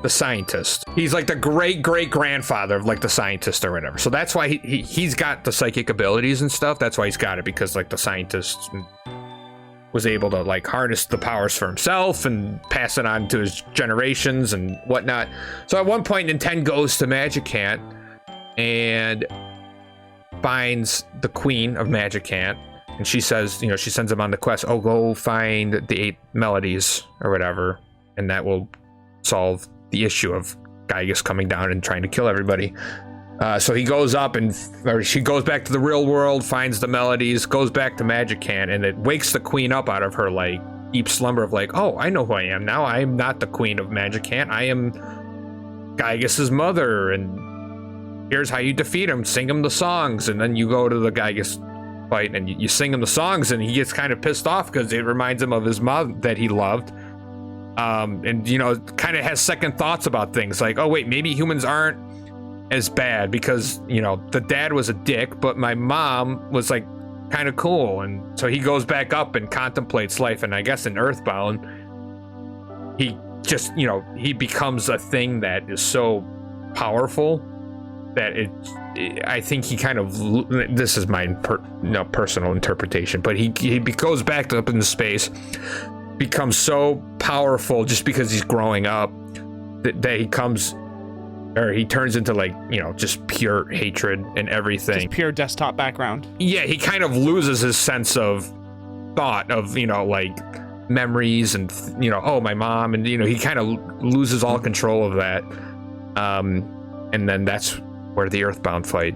the scientist. He's like the great grandfather of like the scientist or whatever. So that's why he's got the psychic abilities and stuff. That's why he's got it, because like the scientist was able to like harness the powers for himself and pass it on to his generations and whatnot. So at one point, Nintendo goes to Magicant and finds the queen of Magicant, and she says, she sends him on the quest. Oh, go find the 8 melodies or whatever, and that will solve the issue of Gygas coming down and trying to kill everybody. So he goes up or she goes back to the real world, finds the melodies, goes back to Magicant, and it wakes the queen up out of her like deep slumber of like, oh, I know who I am now. I am not the queen of Magicant. I am Gygas's mother, and here's how you defeat him. Sing him the songs, and then you go to the Gygas fight and you sing him the songs, and he gets kind of pissed off because it reminds him of his mom that he loved. And kind of has second thoughts about things like, oh wait, maybe humans aren't as bad, because the dad was a dick, but my mom was like kind of cool. And so he goes back up and contemplates life, and I guess in Earthbound he just he becomes a thing that is so powerful that I think he kind of, this is my personal interpretation, but he goes back up into space, becomes so powerful just because he's growing up that he turns into like, just pure hatred and everything. Just pure desktop background. Yeah, he kind of loses his sense of thought of, like memories and, oh, my mom. And, he kind of loses all control of that. And then that's where the Earthbound fight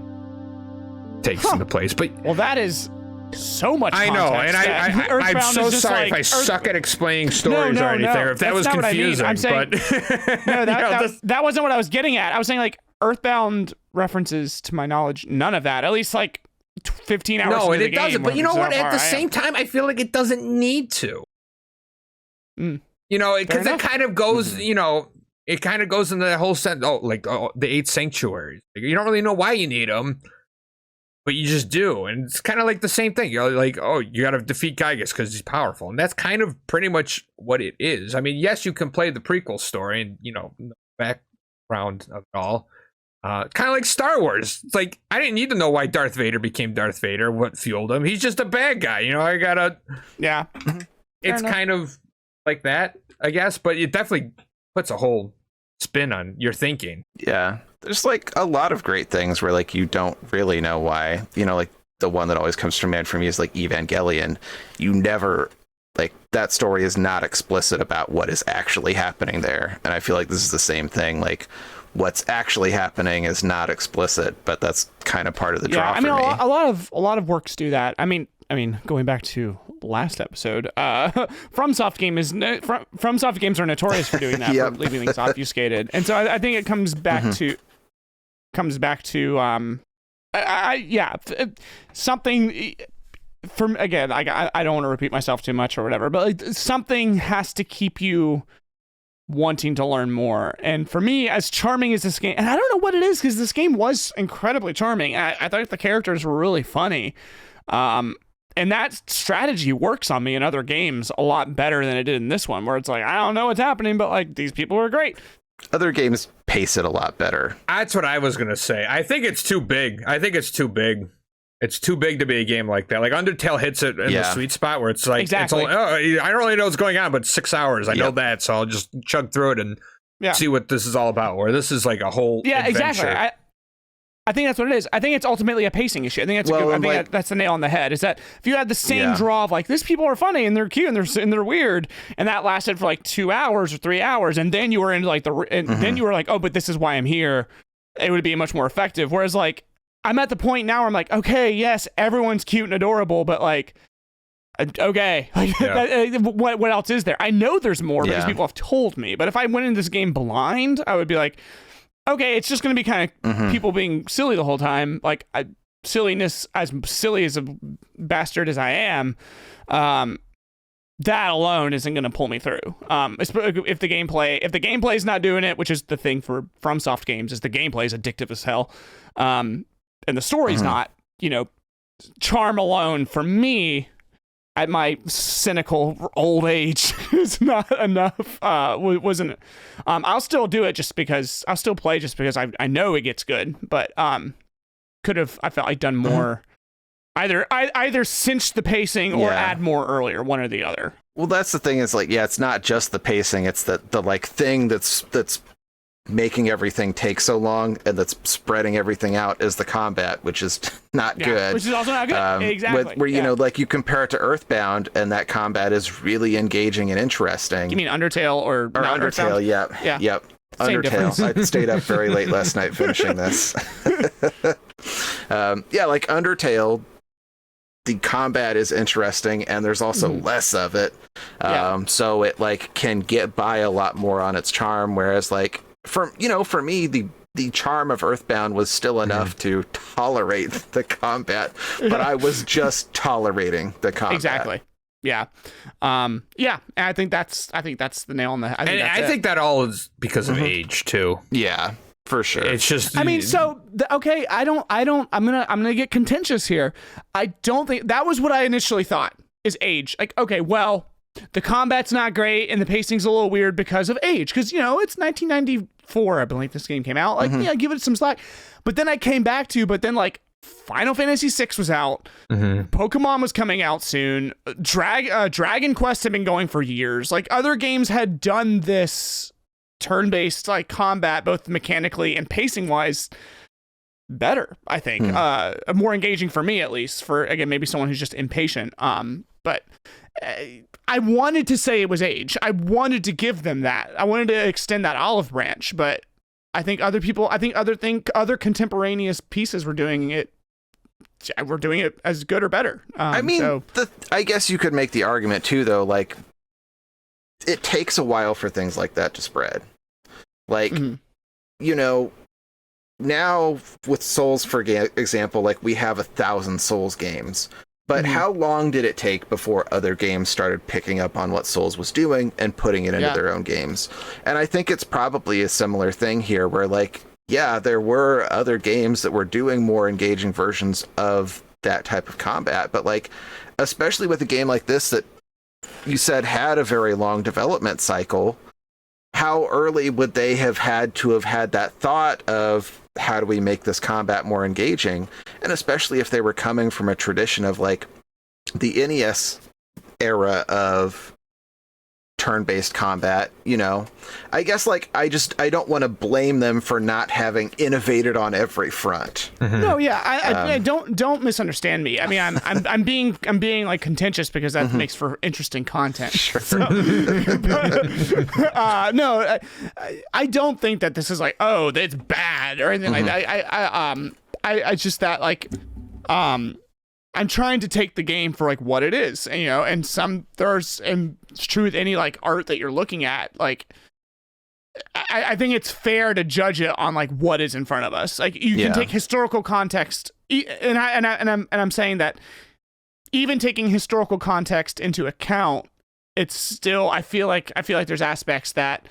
takes into place. But well, that is so much I context. know, and I'm Earthbound so is just sorry like, if I suck at explaining stories or anything, or if that was That's not confusing. what I mean. I'm saying, but no, that, that wasn't what I was getting at. I was saying, like, Earthbound references, to my knowledge, none of that. At least, like, 15 hours no, into and the it doesn't. game, But you know what? At the I same time, I feel like it doesn't need to. Mm. You know, because Fair it kind of goes, you know, it kind of goes into the whole sense. The 8 sanctuaries. Like, you don't really know why you need them, but you just do. And it's kind of like the same thing. You're like, oh, you got to defeat Gygas because he's powerful. And that's kind of pretty much what it is. I mean, yes, you can play the prequel story and, you know, the background of it all. Kind of like Star Wars. It's like, I didn't need to know why Darth Vader became Darth Vader, what fueled him. He's just a bad guy. You know, I gotta. Yeah. It's kind of like that, I guess, but it definitely puts a whole spin on your thinking. Yeah. There's like a lot of great things where like you don't really know why. You know, like the one that always comes to mind for me is like Evangelion. You never, like, that story is not explicit about what is actually happening there. And I feel like this is the same thing. Like, what's actually happening is not explicit, but that's kind of part of the draw for me. A lot of works do that. I mean, going back to last episode, FromSoft games are notorious for doing that, Yep. for leaving things obfuscated, and so I think it comes back to something. From again, I don't want to repeat myself too much or whatever, but like, something has to keep you wanting to learn more. And for me, as charming as this game, and I don't know what it is, because this game was incredibly charming. I thought the characters were really funny. And that strategy works on me in other games a lot better than it did in this one, where it's like, I don't know what's happening, but like, these people are great. Other games pace it a lot better. That's what I was going to say. I think it's too big. It's too big to be a game like that. Like, Undertale hits it in the sweet spot where it's like, exactly. It's only, I don't really know what's going on, but 6 hours. I know that, so I'll just chug through it and see what this is all about. Where this is like a whole adventure. Exactly. I think that's what it is. I think it's ultimately a pacing issue. I think that's the nail on the head. Is that if you had the same draw of like, these people are funny and they're cute and they're weird, and that lasted for like 2 hours or 3 hours, and then you were into like then you were like, oh, but this is why I'm here, it would be much more effective. Whereas like, I'm at the point now where I'm like, okay, yes, everyone's cute and adorable, but like, okay, like, what else is there? I know there's more because people have told me. But if I went into this game blind, I would be like, okay, it's just going to be kind of people being silly the whole time. Like, silliness, as silly as a bastard as I am, that alone isn't going to pull me through. If the gameplay is not doing it, which is the thing for FromSoft games, is the gameplay is addictive as hell. And the story's not, you know, charm alone for me at my cynical old age is not enough. Wasn't. I'll still do it just because I'll still play just because I know it gets good, but I felt like done more. Either cinch the pacing or add more earlier, one or the other. Well, that's the thing is like, it's not just the pacing. It's the like thing that's making everything take so long and that's spreading everything out is the combat, which is not good. Which is also not good. Exactly. Where you know, like, you compare it to Earthbound, and that combat is really engaging and interesting. You mean Undertale or Undertale? Yep. Same Undertale. difference. I stayed up very late last night finishing this. Like Undertale, the combat is interesting, and there's also less of it. So it like can get by a lot more on its charm, whereas like, for me, the charm of Earthbound was still enough to tolerate the combat, but I was just tolerating the combat. Exactly. Yeah. And I think that's the nail on the head. I think that all is because of age too. Yeah, for sure. It's just, I mean, I'm gonna get contentious here. I don't think that was what I initially thought is age. Like, okay, well, the combat's not great and the pacing's a little weird because of age. Because, you know, it's 1994, I believe this game came out. Like, give it some slack. But then I came back to, like, Final Fantasy VI was out. Pokemon was coming out soon. Dragon Quest had been going for years. Like, other games had done this turn-based, like, combat, both mechanically and pacing-wise, better, I think. More engaging for me, at least. For, again, maybe someone who's just impatient. But I wanted to say it was age. I wanted to give them that. I wanted to extend that olive branch, but I think other contemporaneous pieces were doing it we're doing it as good or better. I mean, I guess you could make the argument too, though, like it takes a while for things like that to spread. Like, you know, now with Souls, for example, like we have 1,000 Souls games. But how long did it take before other games started picking up on what Souls was doing and putting it into their own games? And I think it's probably a similar thing here where, like, yeah, there were other games that were doing more engaging versions of that type of combat. But, like, especially with a game like this that you said had a very long development cycle, how early would they have had that thought of how do we make this combat more engaging? And especially if they were coming from a tradition of like the NES era of turn-based combat, you know, I guess like I don't want to blame them for not having innovated on every front. No, yeah, I don't misunderstand me. I mean, I'm being like contentious because that makes for interesting content. Sure. So, no, I don't think that this is like, oh, it's bad or anything like that. I just that like I'm trying to take the game for like what it is, and, you know, and it's true with any like art that you're looking at. Like, I think it's fair to judge it on like what is in front of us. Like you can take historical context, and I'm saying that even taking historical context into account, it's still I feel like there's aspects that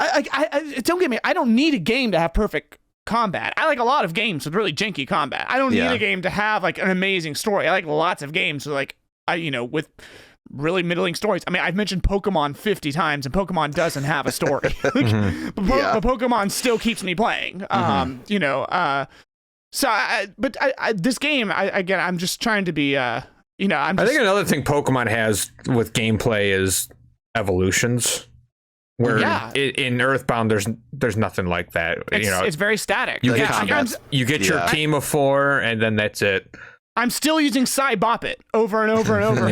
I don't get me. I don't need a game to have perfect combat. I like a lot of games with really janky combat. I don't need a game to have like an amazing story. I like lots of games with like with really middling stories. I mean, I've mentioned Pokemon 50 times, and Pokemon doesn't have a story. But Pokemon still keeps me playing. You know. But this game, again, I'm just trying to be. I think another thing Pokemon has with gameplay is evolutions. Where in Earthbound, there's nothing like that. It's very static. You get your team of 4, and then that's it. I'm still using Bop It over and over and over.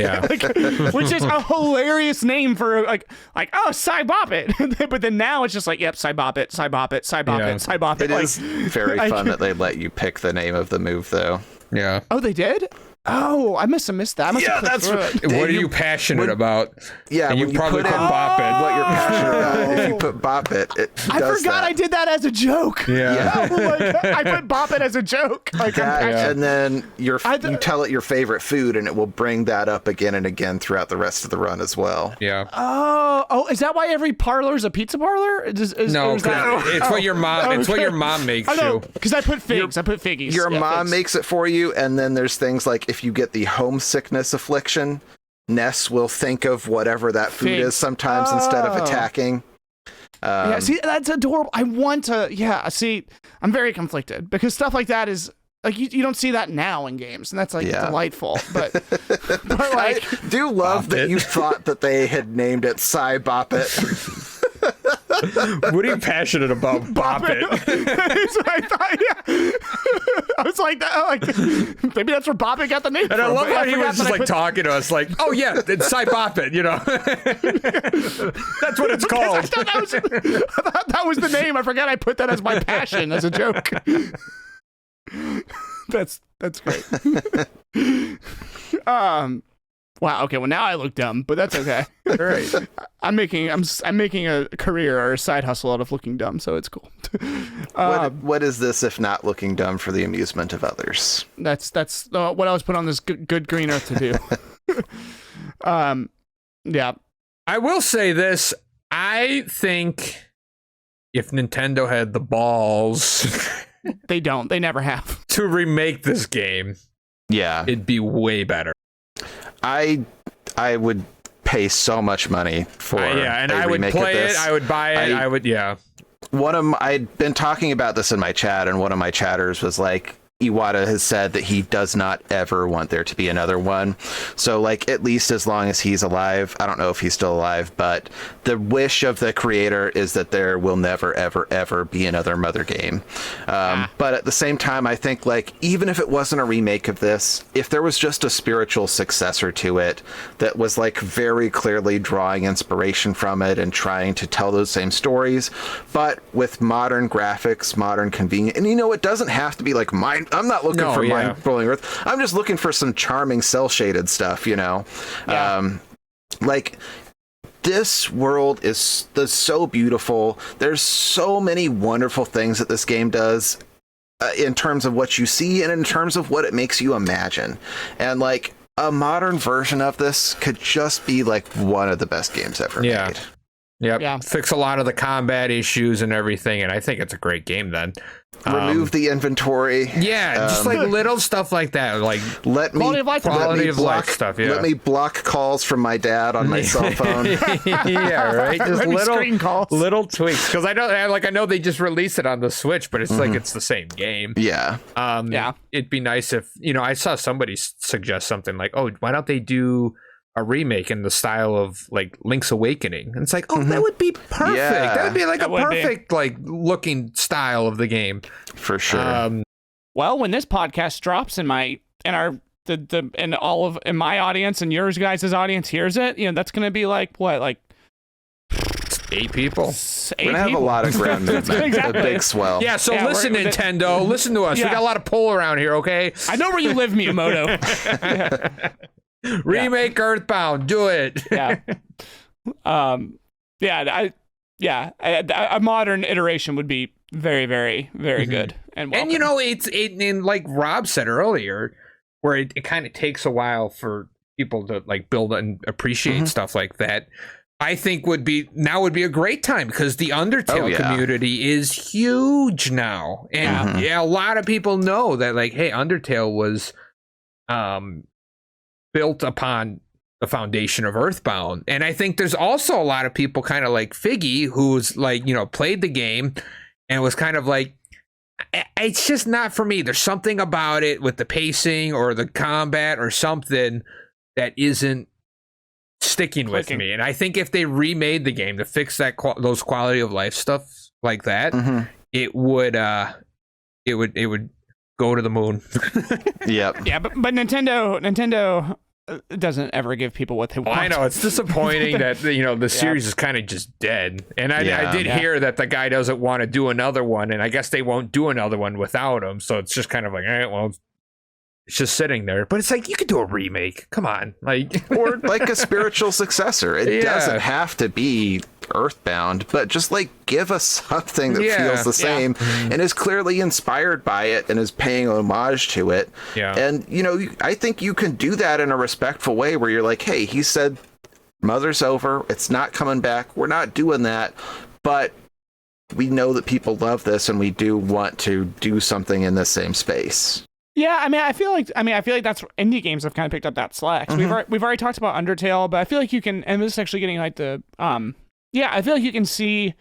Which is a hilarious name for like oh, Bop It. But then now it's just like, yep, Bop It, Bop It, Bop It, Bop It. It is very fun that they let you pick the name of the move, though. Yeah. Oh, they did? Oh, I must have missed that. That's what are you passionate about? Yeah, and you probably put Bop It. What you're passionate about. If you put Bop It, I forgot that. I did that as a joke. Yeah. Oh my God. I put Bop It as a joke. Like and then you tell it your favorite food, and it will bring that up again and again throughout the rest of the run as well. Yeah. Oh, is that why every parlor is a pizza parlor? No, it's what your mom. It's what your mom makes you. Because I put figs. I put figgies. Your mom makes it for you, and then there's things like if you get the homesickness affliction, Ness will think of whatever that food is sometimes instead of attacking. See, that's adorable. I want to. Yeah, see, I'm very conflicted because stuff like that is like you don't see that now in games, and that's like delightful. But like, I do love that you thought that they had named it Bop It. What are you passionate about? Bop It. That's what I thought. Yeah. I was like, maybe that's where Bop It got the name. And I love how he was just like talking to us, like, "Oh yeah, it's Bop It," you know. That's what it's called. I thought that was the name. I forgot I put that as my passion as a joke. That's great. Wow. Okay. Well, now I look dumb, but that's okay. All right. I'm making a career or a side hustle out of looking dumb, so it's cool. What is this if not looking dumb for the amusement of others? That's what I was put on this good green earth to do. Yeah. I will say this. I think if Nintendo had the balls, they don't. They never have to remake this game. Yeah, it'd be way better. I would pay so much money for and I would play it. I would buy it. I would. I'd been talking about this in my chat, and one of my chatters was like, Iwata has said that he does not ever want there to be another one. So, like, at least as long as he's alive, I don't know if he's still alive, but the wish of the creator is that there will never, ever, ever be another Mother game. But at the same time, I think, like, even if it wasn't a remake of this, if there was just a spiritual successor to it that was, like, very clearly drawing inspiration from it and trying to tell those same stories, but with modern graphics, modern convenience, and, you know, it doesn't have to be, like, I'm not looking for yeah. mind-blowing Earth. I'm just looking for some charming cel-shaded stuff, you know? Yeah. Like, this world is so beautiful. There's so many wonderful things that this game does in terms of what you see and in terms of what it makes you imagine. And, like, a modern version of this could just be, like, one of the best games ever made. Yep. Yeah. Fix a lot of the combat issues and everything, and I think it's a great game then. Remove the inventory. Yeah, just like little stuff like that. Like Quality of life stuff, yeah. Let me block calls from my dad on my cell phone. Yeah, right. Just screen calls. little tweaks. Because I know they just released it on the Switch, but it's like it's the same game. Yeah. It'd be nice if, I saw somebody suggest something like, oh, why don't they do a remake in the style of like Link's Awakening? And it's like, oh, that would be perfect. Yeah. That would be like a perfect like looking style of the game. For sure. Well, when this podcast drops and my audience and yours guys' audience hears it, that's gonna be like what, like 8 people. We're gonna have a lot of ground movement. Exactly. A big swell. Yeah, so listen, Nintendo, listen to us. We got a lot of pull around here, okay? I know where you live, Miyamoto. Remake Earthbound, do it. Yeah. A modern iteration would be very, very, very good. And it's like Rob said earlier, where it kind of takes a while for people to like build and appreciate stuff like that. I think would be a great time because the Undertale community is huge now. And a lot of people know that, like, hey, Undertale was built upon the foundation of Earthbound. And I think there's also a lot of people kind of like Figgy, who's like, played the game and was kind of like, it's just not for me. There's something about it with the pacing or the combat or something that isn't sticking with me. And I think if they remade the game to fix that those quality of life stuff like that, it would go to the moon. Yep. Yeah, but Nintendo doesn't ever give people what they want. I know, it's disappointing that the series is kind of just dead. And I did hear that the guy doesn't want to do another one, and I guess they won't do another one without him. So it's just kind of like, well, it's just sitting there. But it's like, you could do a remake. Come on, or like a spiritual successor. It doesn't have to be Earthbound, but just like give us something that feels the same and is clearly inspired by it and is paying homage to it. Yeah. And I think you can do that in a respectful way where you're like, hey, he said Mother's over, it's not coming back, we're not doing that, but we know that people love this and we do want to do something in the same space. Yeah, I feel like that's indie games have kind of picked up that slack. So we've already talked about Undertale, but I feel like you can, and this is actually getting like the I feel like you can see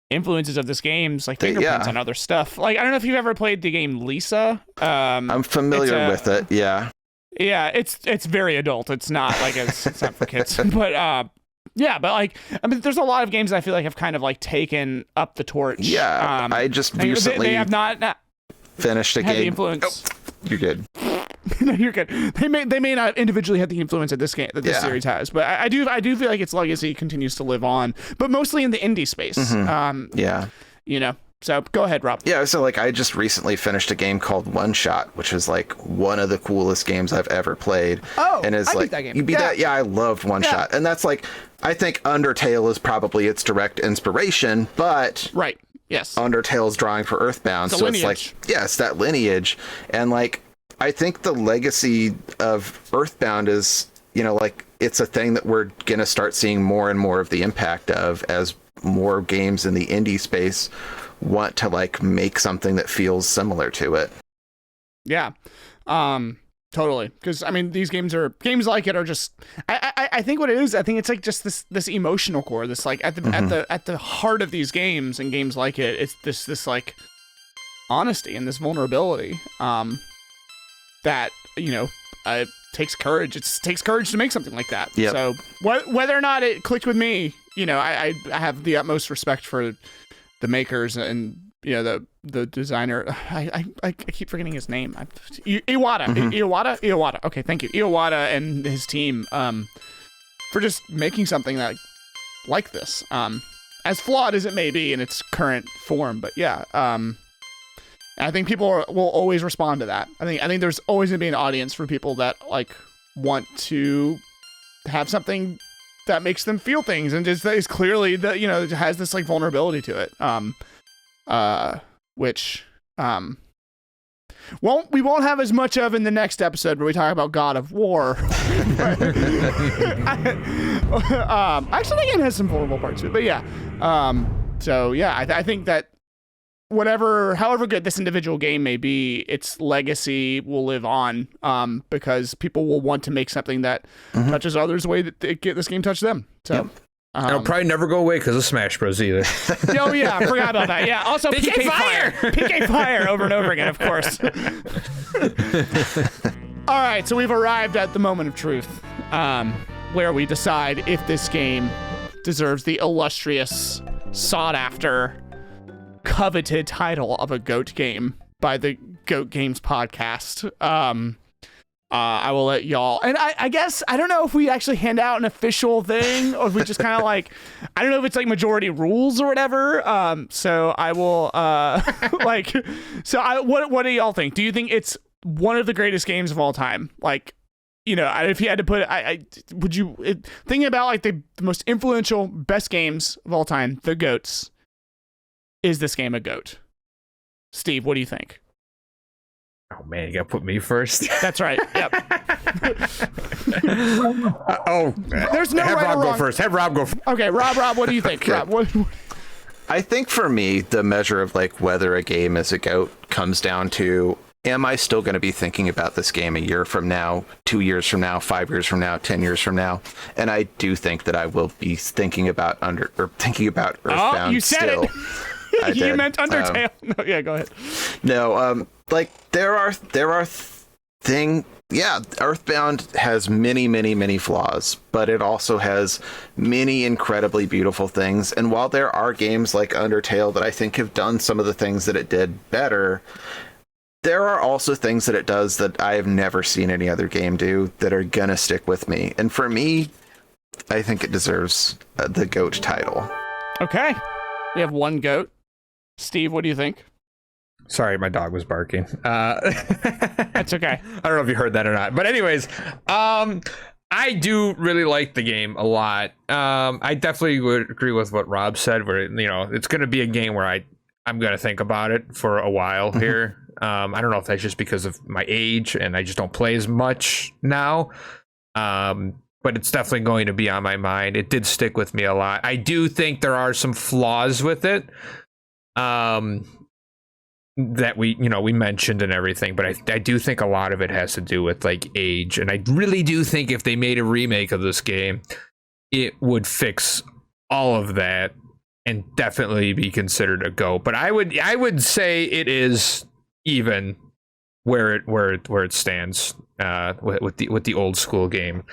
influences of this game's like fingerprints on other stuff. Like, I don't know if you've ever played the game Lisa. I'm familiar with it. Yeah. Yeah, it's very adult. It's not like it's not for kids. But there's a lot of games I feel like have kind of like taken up the torch. Yeah, I just recently they have not finished a game. The influence. Oh, you're good. No, you're good. They may not individually have the influence that this series has, but I do feel like its legacy continues to live on, but mostly in the indie space. So go ahead, Rob. Yeah, so like I just recently finished a game called One Shot, which is like one of the coolest games I've ever played. Oh, and it's I like beat that game. You beat that? Yeah, I loved One Shot, and that's like I think Undertale is probably its direct inspiration, but right. Yes. Undertale's drawing for Earthbound, so lineage. It's like it's that lineage, and like I think the legacy of Earthbound is like it's a thing that we're gonna start seeing more and more of the impact of as more games in the indie space want to like make something that feels similar to it. Yeah. Totally, because these games like it are just. I think what it is. I think it's like just this emotional core. This like at the heart of these games and games like it. It's this like honesty and this vulnerability. That takes courage. It takes courage to make something like that. Yep. So whether or not it clicked with me, I have the utmost respect for the makers and the designer. I keep forgetting his name. Iwata. Iwata. Okay, thank you, Iwata and his team for just making something that like this, as flawed as it may be in its current form. But yeah, I think people will always respond to that. I think there's always gonna be an audience for people that like want to have something that makes them feel things and just is clearly that, you know, has this like vulnerability to it. Which we won't have as much of in the next episode where we talk about God of War. Actually, the game has some vulnerable parts to it, but yeah. So yeah, I think that however good this individual game may be, its legacy will live on, because people will want to make something that touches others the way that this game touched them. So. Yep. It'll probably never go away because of Smash Bros. Either. Oh yeah, I forgot about that. Yeah, also PK Fire, PK Fire over and over again, of course. All right, so we've arrived at the moment of truth, where we decide if this game deserves the illustrious, sought-after, coveted title of a GOAT game by the GOAT Games podcast. I will let y'all, and I guess I don't know if we actually hand out an official thing or if we just kind of like, I don't know if it's like majority rules or whatever. So I will what do y'all think? Do you think it's one of the greatest games of all time? Like, you know, if you had to put it, thinking about like the most influential, best games of all time, the GOATs, is this game a GOAT? Steve, what do you think? Oh man, you gotta put me first. That's right. Yep. There's no right Rob or go wrong. first. Have Rob go first. Okay, Rob, what do you think? Okay. Rob, what? I think for me, the measure of like whether a game is a GOAT comes down to, am I still going to be thinking about this game a year from now, 2 years from now, 5 years from now, 10 years from now? And I do think that I will be thinking about Earthbound you said still. it. I You did. meant Undertale. No, yeah, go ahead. No, like there are thing. Yeah, Earthbound has many flaws, but it also has many incredibly beautiful things. And while there are games like Undertale that I think have done some of the things that it did better, there are also things that it does that I have never seen any other game do that are gonna stick with me. And for me, I think it deserves the GOAT title. Okay, we have one GOAT. Steve, what do you think? Sorry, my dog was barking. That's okay. I don't know if you heard that or not. But anyways, I do really like the game a lot. I definitely would agree with what Rob said, where, you know, it's going to be a game where I'm going to think about it for a while here. I don't know if that's just because of my age and I just don't play as much now. But it's definitely going to be on my mind. It did stick with me a lot. I do think there are some flaws with it. That we mentioned and everything, but I do think a lot of it has to do with like age, and I really do think if they made a remake of this game, it would fix all of that and definitely be considered a GOAT. But I would say it is even where it stands with the old school game.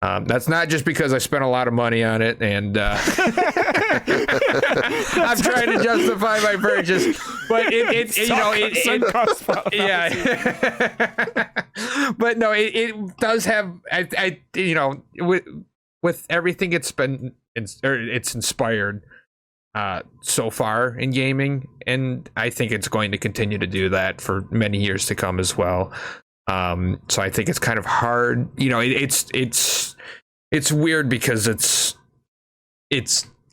That's not just because I spent a lot of money on it, and I'm trying to justify my purchase, but but no, it does have with everything it's inspired so far in gaming, and I think it's going to continue to do that for many years to come as well. So I think it's kind of hard, it's weird because it's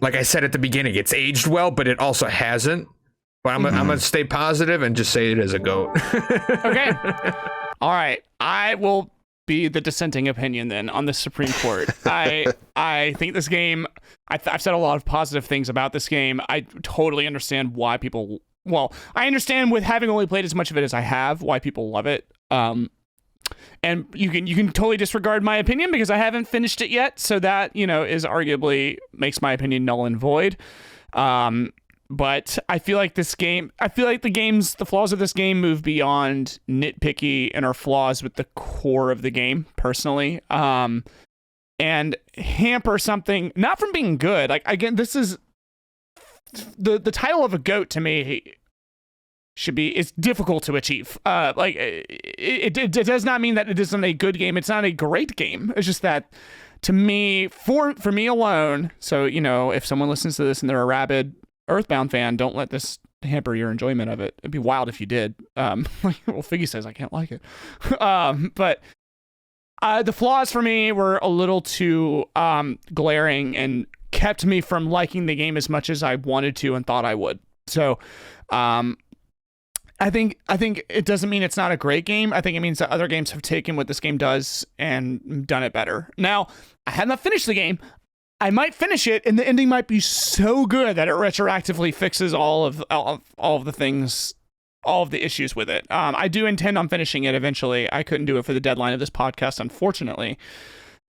like I said at the beginning, it's aged well, but it also hasn't. But I'm gonna stay positive and just say it is a GOAT. Okay. All right. I will be the dissenting opinion then on the Supreme Court. I think this game, I've said a lot of positive things about this game. I totally understand why people, I understand with having only played as much of it as I have, why people love it. And you can totally disregard my opinion because I haven't finished it yet. So that, is arguably makes my opinion null and void. But I feel like the flaws of this game move beyond nitpicky and are flaws with the core of the game personally. And hamper something, not from being good. Like, again, this is the title of a GOAT to me it's difficult to achieve. It does not mean that it isn't a good game. It's not a great game. It's just that to me, for me alone. So, if someone listens to this and they're a rabid Earthbound fan, don't let this hamper your enjoyment of it. It'd be wild if you did. Well, Figgy says I can't like it. But the flaws for me were a little too glaring and kept me from liking the game as much as I wanted to and thought I would. So I think it doesn't mean it's not a great game. I think it means that other games have taken what this game does and done it better. Now, I have not finished the game. I might finish it, and the ending might be so good that it retroactively fixes all of the things, all of the issues with it. I do intend on finishing it eventually. I couldn't do it for the deadline of this podcast, unfortunately.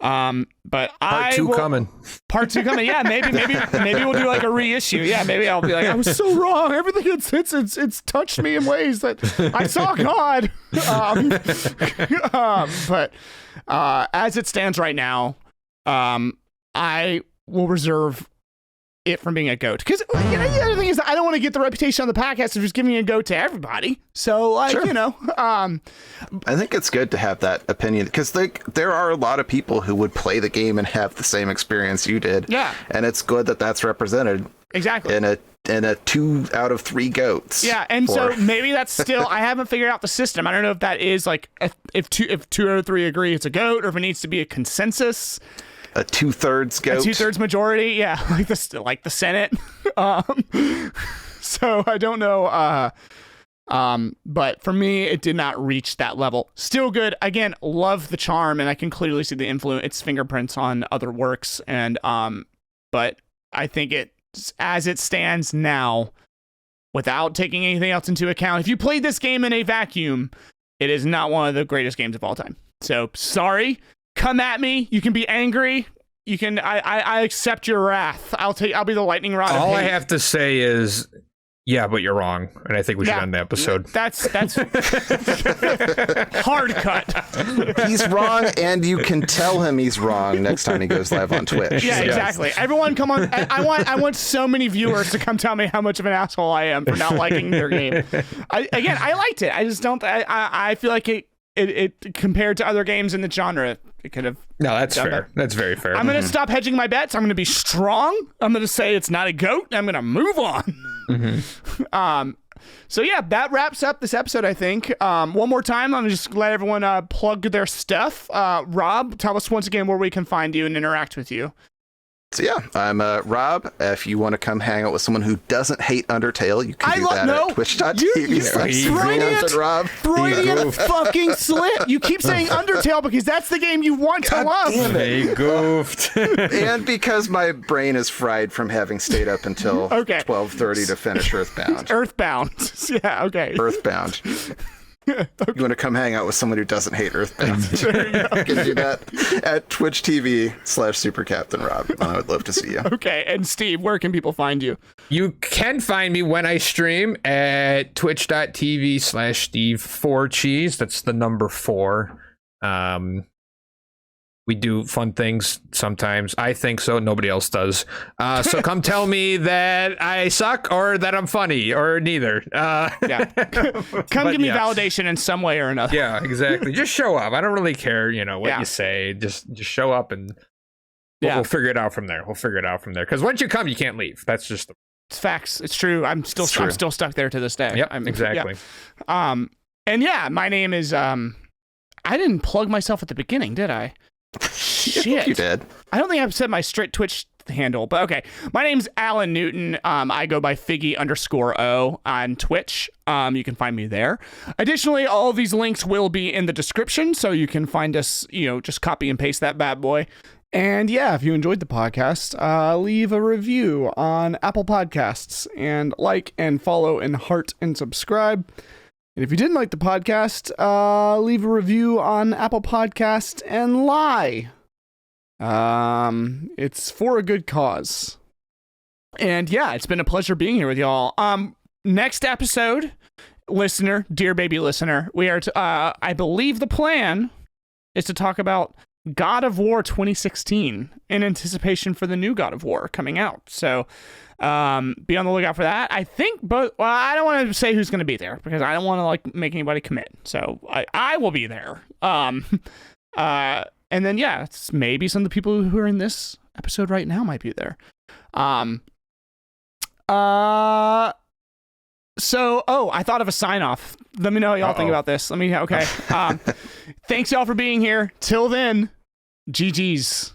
But Part 2 coming. Part 2 coming. Yeah, maybe we'll do like a reissue. Yeah, maybe I'll be like, I was so wrong. Everything it's touched me in ways that I saw God. But as it stands right now, I will reserve it from being a GOAT. Because the other thing is that I don't want to get the reputation on the podcast of just giving a GOAT to everybody. So, Sure. I think it's good to have that opinion because there are a lot of people who would play the game and have the same experience you did. Yeah. And it's good that that's represented. Exactly. In a 2 out of 3 GOATs. Yeah, and so maybe that's still, I haven't figured out the system. I don't know if that is like, if 2 out of 3 agree it's a GOAT, or if it needs to be a consensus. A 2/3 GOAT. A 2/3 majority, yeah, like the Senate. So I don't know. But for me, it did not reach that level. Still good. Again, love the charm, and I can clearly see the influence, its fingerprints on other works. And but I think as it stands now, without taking anything else into account, if you played this game in a vacuum, it is not one of the greatest games of all time. So sorry. Come at me. You can be angry. You can. I accept your wrath. I'll be the lightning rod. All I have to say is, yeah, but you're wrong, and I think we should end the episode. That's hard cut. He's wrong, and you can tell him he's wrong next time he goes live on Twitch. Yeah, exactly. Everyone, come on! I want so many viewers to come tell me how much of an asshole I am for not liking their game. I liked it. I just don't. I feel like it compared to other games in the genre, it could have. No, that's fair. That. That's very fair. I'm going to stop hedging my bets. I'm going to be strong. I'm going to say it's not a GOAT. And I'm going to move on. So yeah, that wraps up this episode, I think. One more time, I'm just let everyone plug their stuff. Rob, tell us once again where we can find you and interact with you. So yeah, I'm Rob. If you want to come hang out with someone who doesn't hate Undertale, you can do that at twitch.tv/Rob. Freudian fucking slip. You keep saying Undertale because that's the game you want to love. They goofed. And because my brain is fried from having stayed up until 12:30 to finish Earthbound. Earthbound. Yeah, okay. Earthbound. Okay. You want to come hang out with someone who doesn't hate Earthbound? You can do that at Twitch TV/SuperCaptainRob. I would love to see you. Okay, and Steve, where can people find you? You can find me when I stream at twitch.tv/Steve4Cheese. That's the number 4. We do fun things sometimes. I think so. Nobody else does. So come tell me that I suck or that I'm funny or neither. Come give me validation in some way or another. Yeah, exactly. Just show up. I don't really care, what you say. Just show up and we'll figure it out from there. Because once you come, you can't leave. That's just it's facts. It's true. I'm still stuck there to this day. Yep, exactly. Yeah. And yeah, my name is I didn't plug myself at the beginning, did I? Shit. You did. I don't think I've said my straight Twitch handle, but okay. My name's Alan Newton. I go by Figgy_O on Twitch. You can find me there. Additionally, all of these links will be in the description, so you can find us, just copy and paste that bad boy. And yeah, if you enjoyed the podcast, leave a review on Apple Podcasts and like and follow and heart and subscribe. And if you didn't like the podcast, leave a review on Apple Podcasts and lie. It's for a good cause. And yeah, it's been a pleasure being here with y'all. Next episode, listener, dear baby listener, we are I believe the plan is to talk about God of War 2016 in anticipation for the new God of War coming out. So be on the lookout for that. I think I don't want to say who's going to be there because I don't want to make anybody commit. So I will be there. And then it's maybe some of the people who are in this episode right now might be there. I thought of a sign off. Let me know how y'all think about this. Okay. Thanks y'all for being here. Till then, GG's.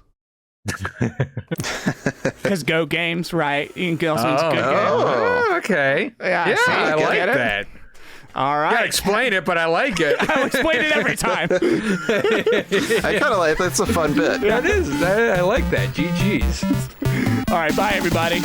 Because Go Games, right? You can also use Go Games. Oh, okay. Yeah, see, I like get it? that. All right. Gotta explain it, but I like it. I'll explain it every time. I kind of like that's a fun bit. That is. I like that. GG's. All right, bye everybody.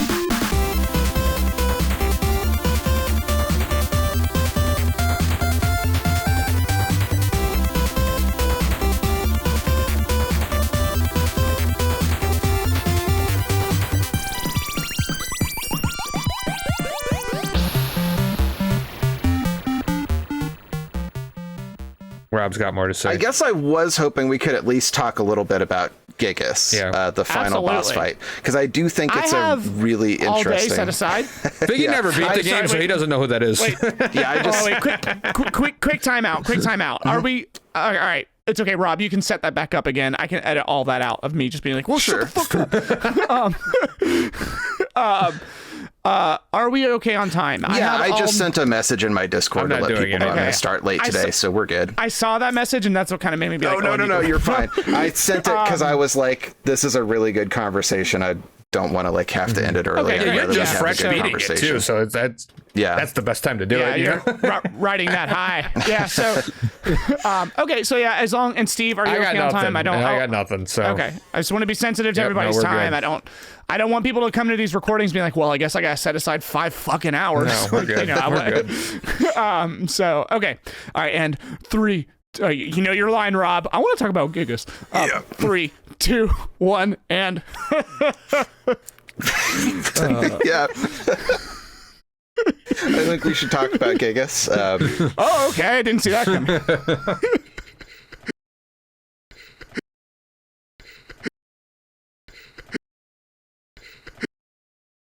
Rob's got more to say. I guess I was hoping we could at least talk a little bit about Gigas, the final boss fight, because I do think it's a really interesting. All day set aside. Biggie never beat the game, so he doesn't know who that is. Wait. Yeah, I just. Quick timeout. Quick timeout. Are we? All right. It's okay, Rob. You can set that back up again. I can edit all that out of me just being like, "Well, Sure. shut the fuck up." Are we okay on time? Yeah, I just sent a message in my Discord to I'm not let doing people know it. I'm going Okay. to start late today, so we're good. I saw that message, and that's what kind of made me be like, No, you're fine. I sent it because I was like, this is a really good conversation. I don't want to like have to end it early. Okay, I'd yeah, You're rather just have a fresh good beating it conversation. too, so that's the best time to do it. you're riding that high. Yeah. So, okay. So yeah, as long and Steve, are you okay on time? I got nothing. So okay. I just want to be sensitive to Yep, everybody's we're time. good. I don't want people to come to these recordings being like, well, I guess I gotta set aside 5 fucking hours. No, we're good. We're good. So okay. All right. And 3. You know your line, Rob. I want to talk about Gigas. 3, 2, 1, and. Yeah. I think we should talk about Gigas. Oh, okay. I didn't see that coming.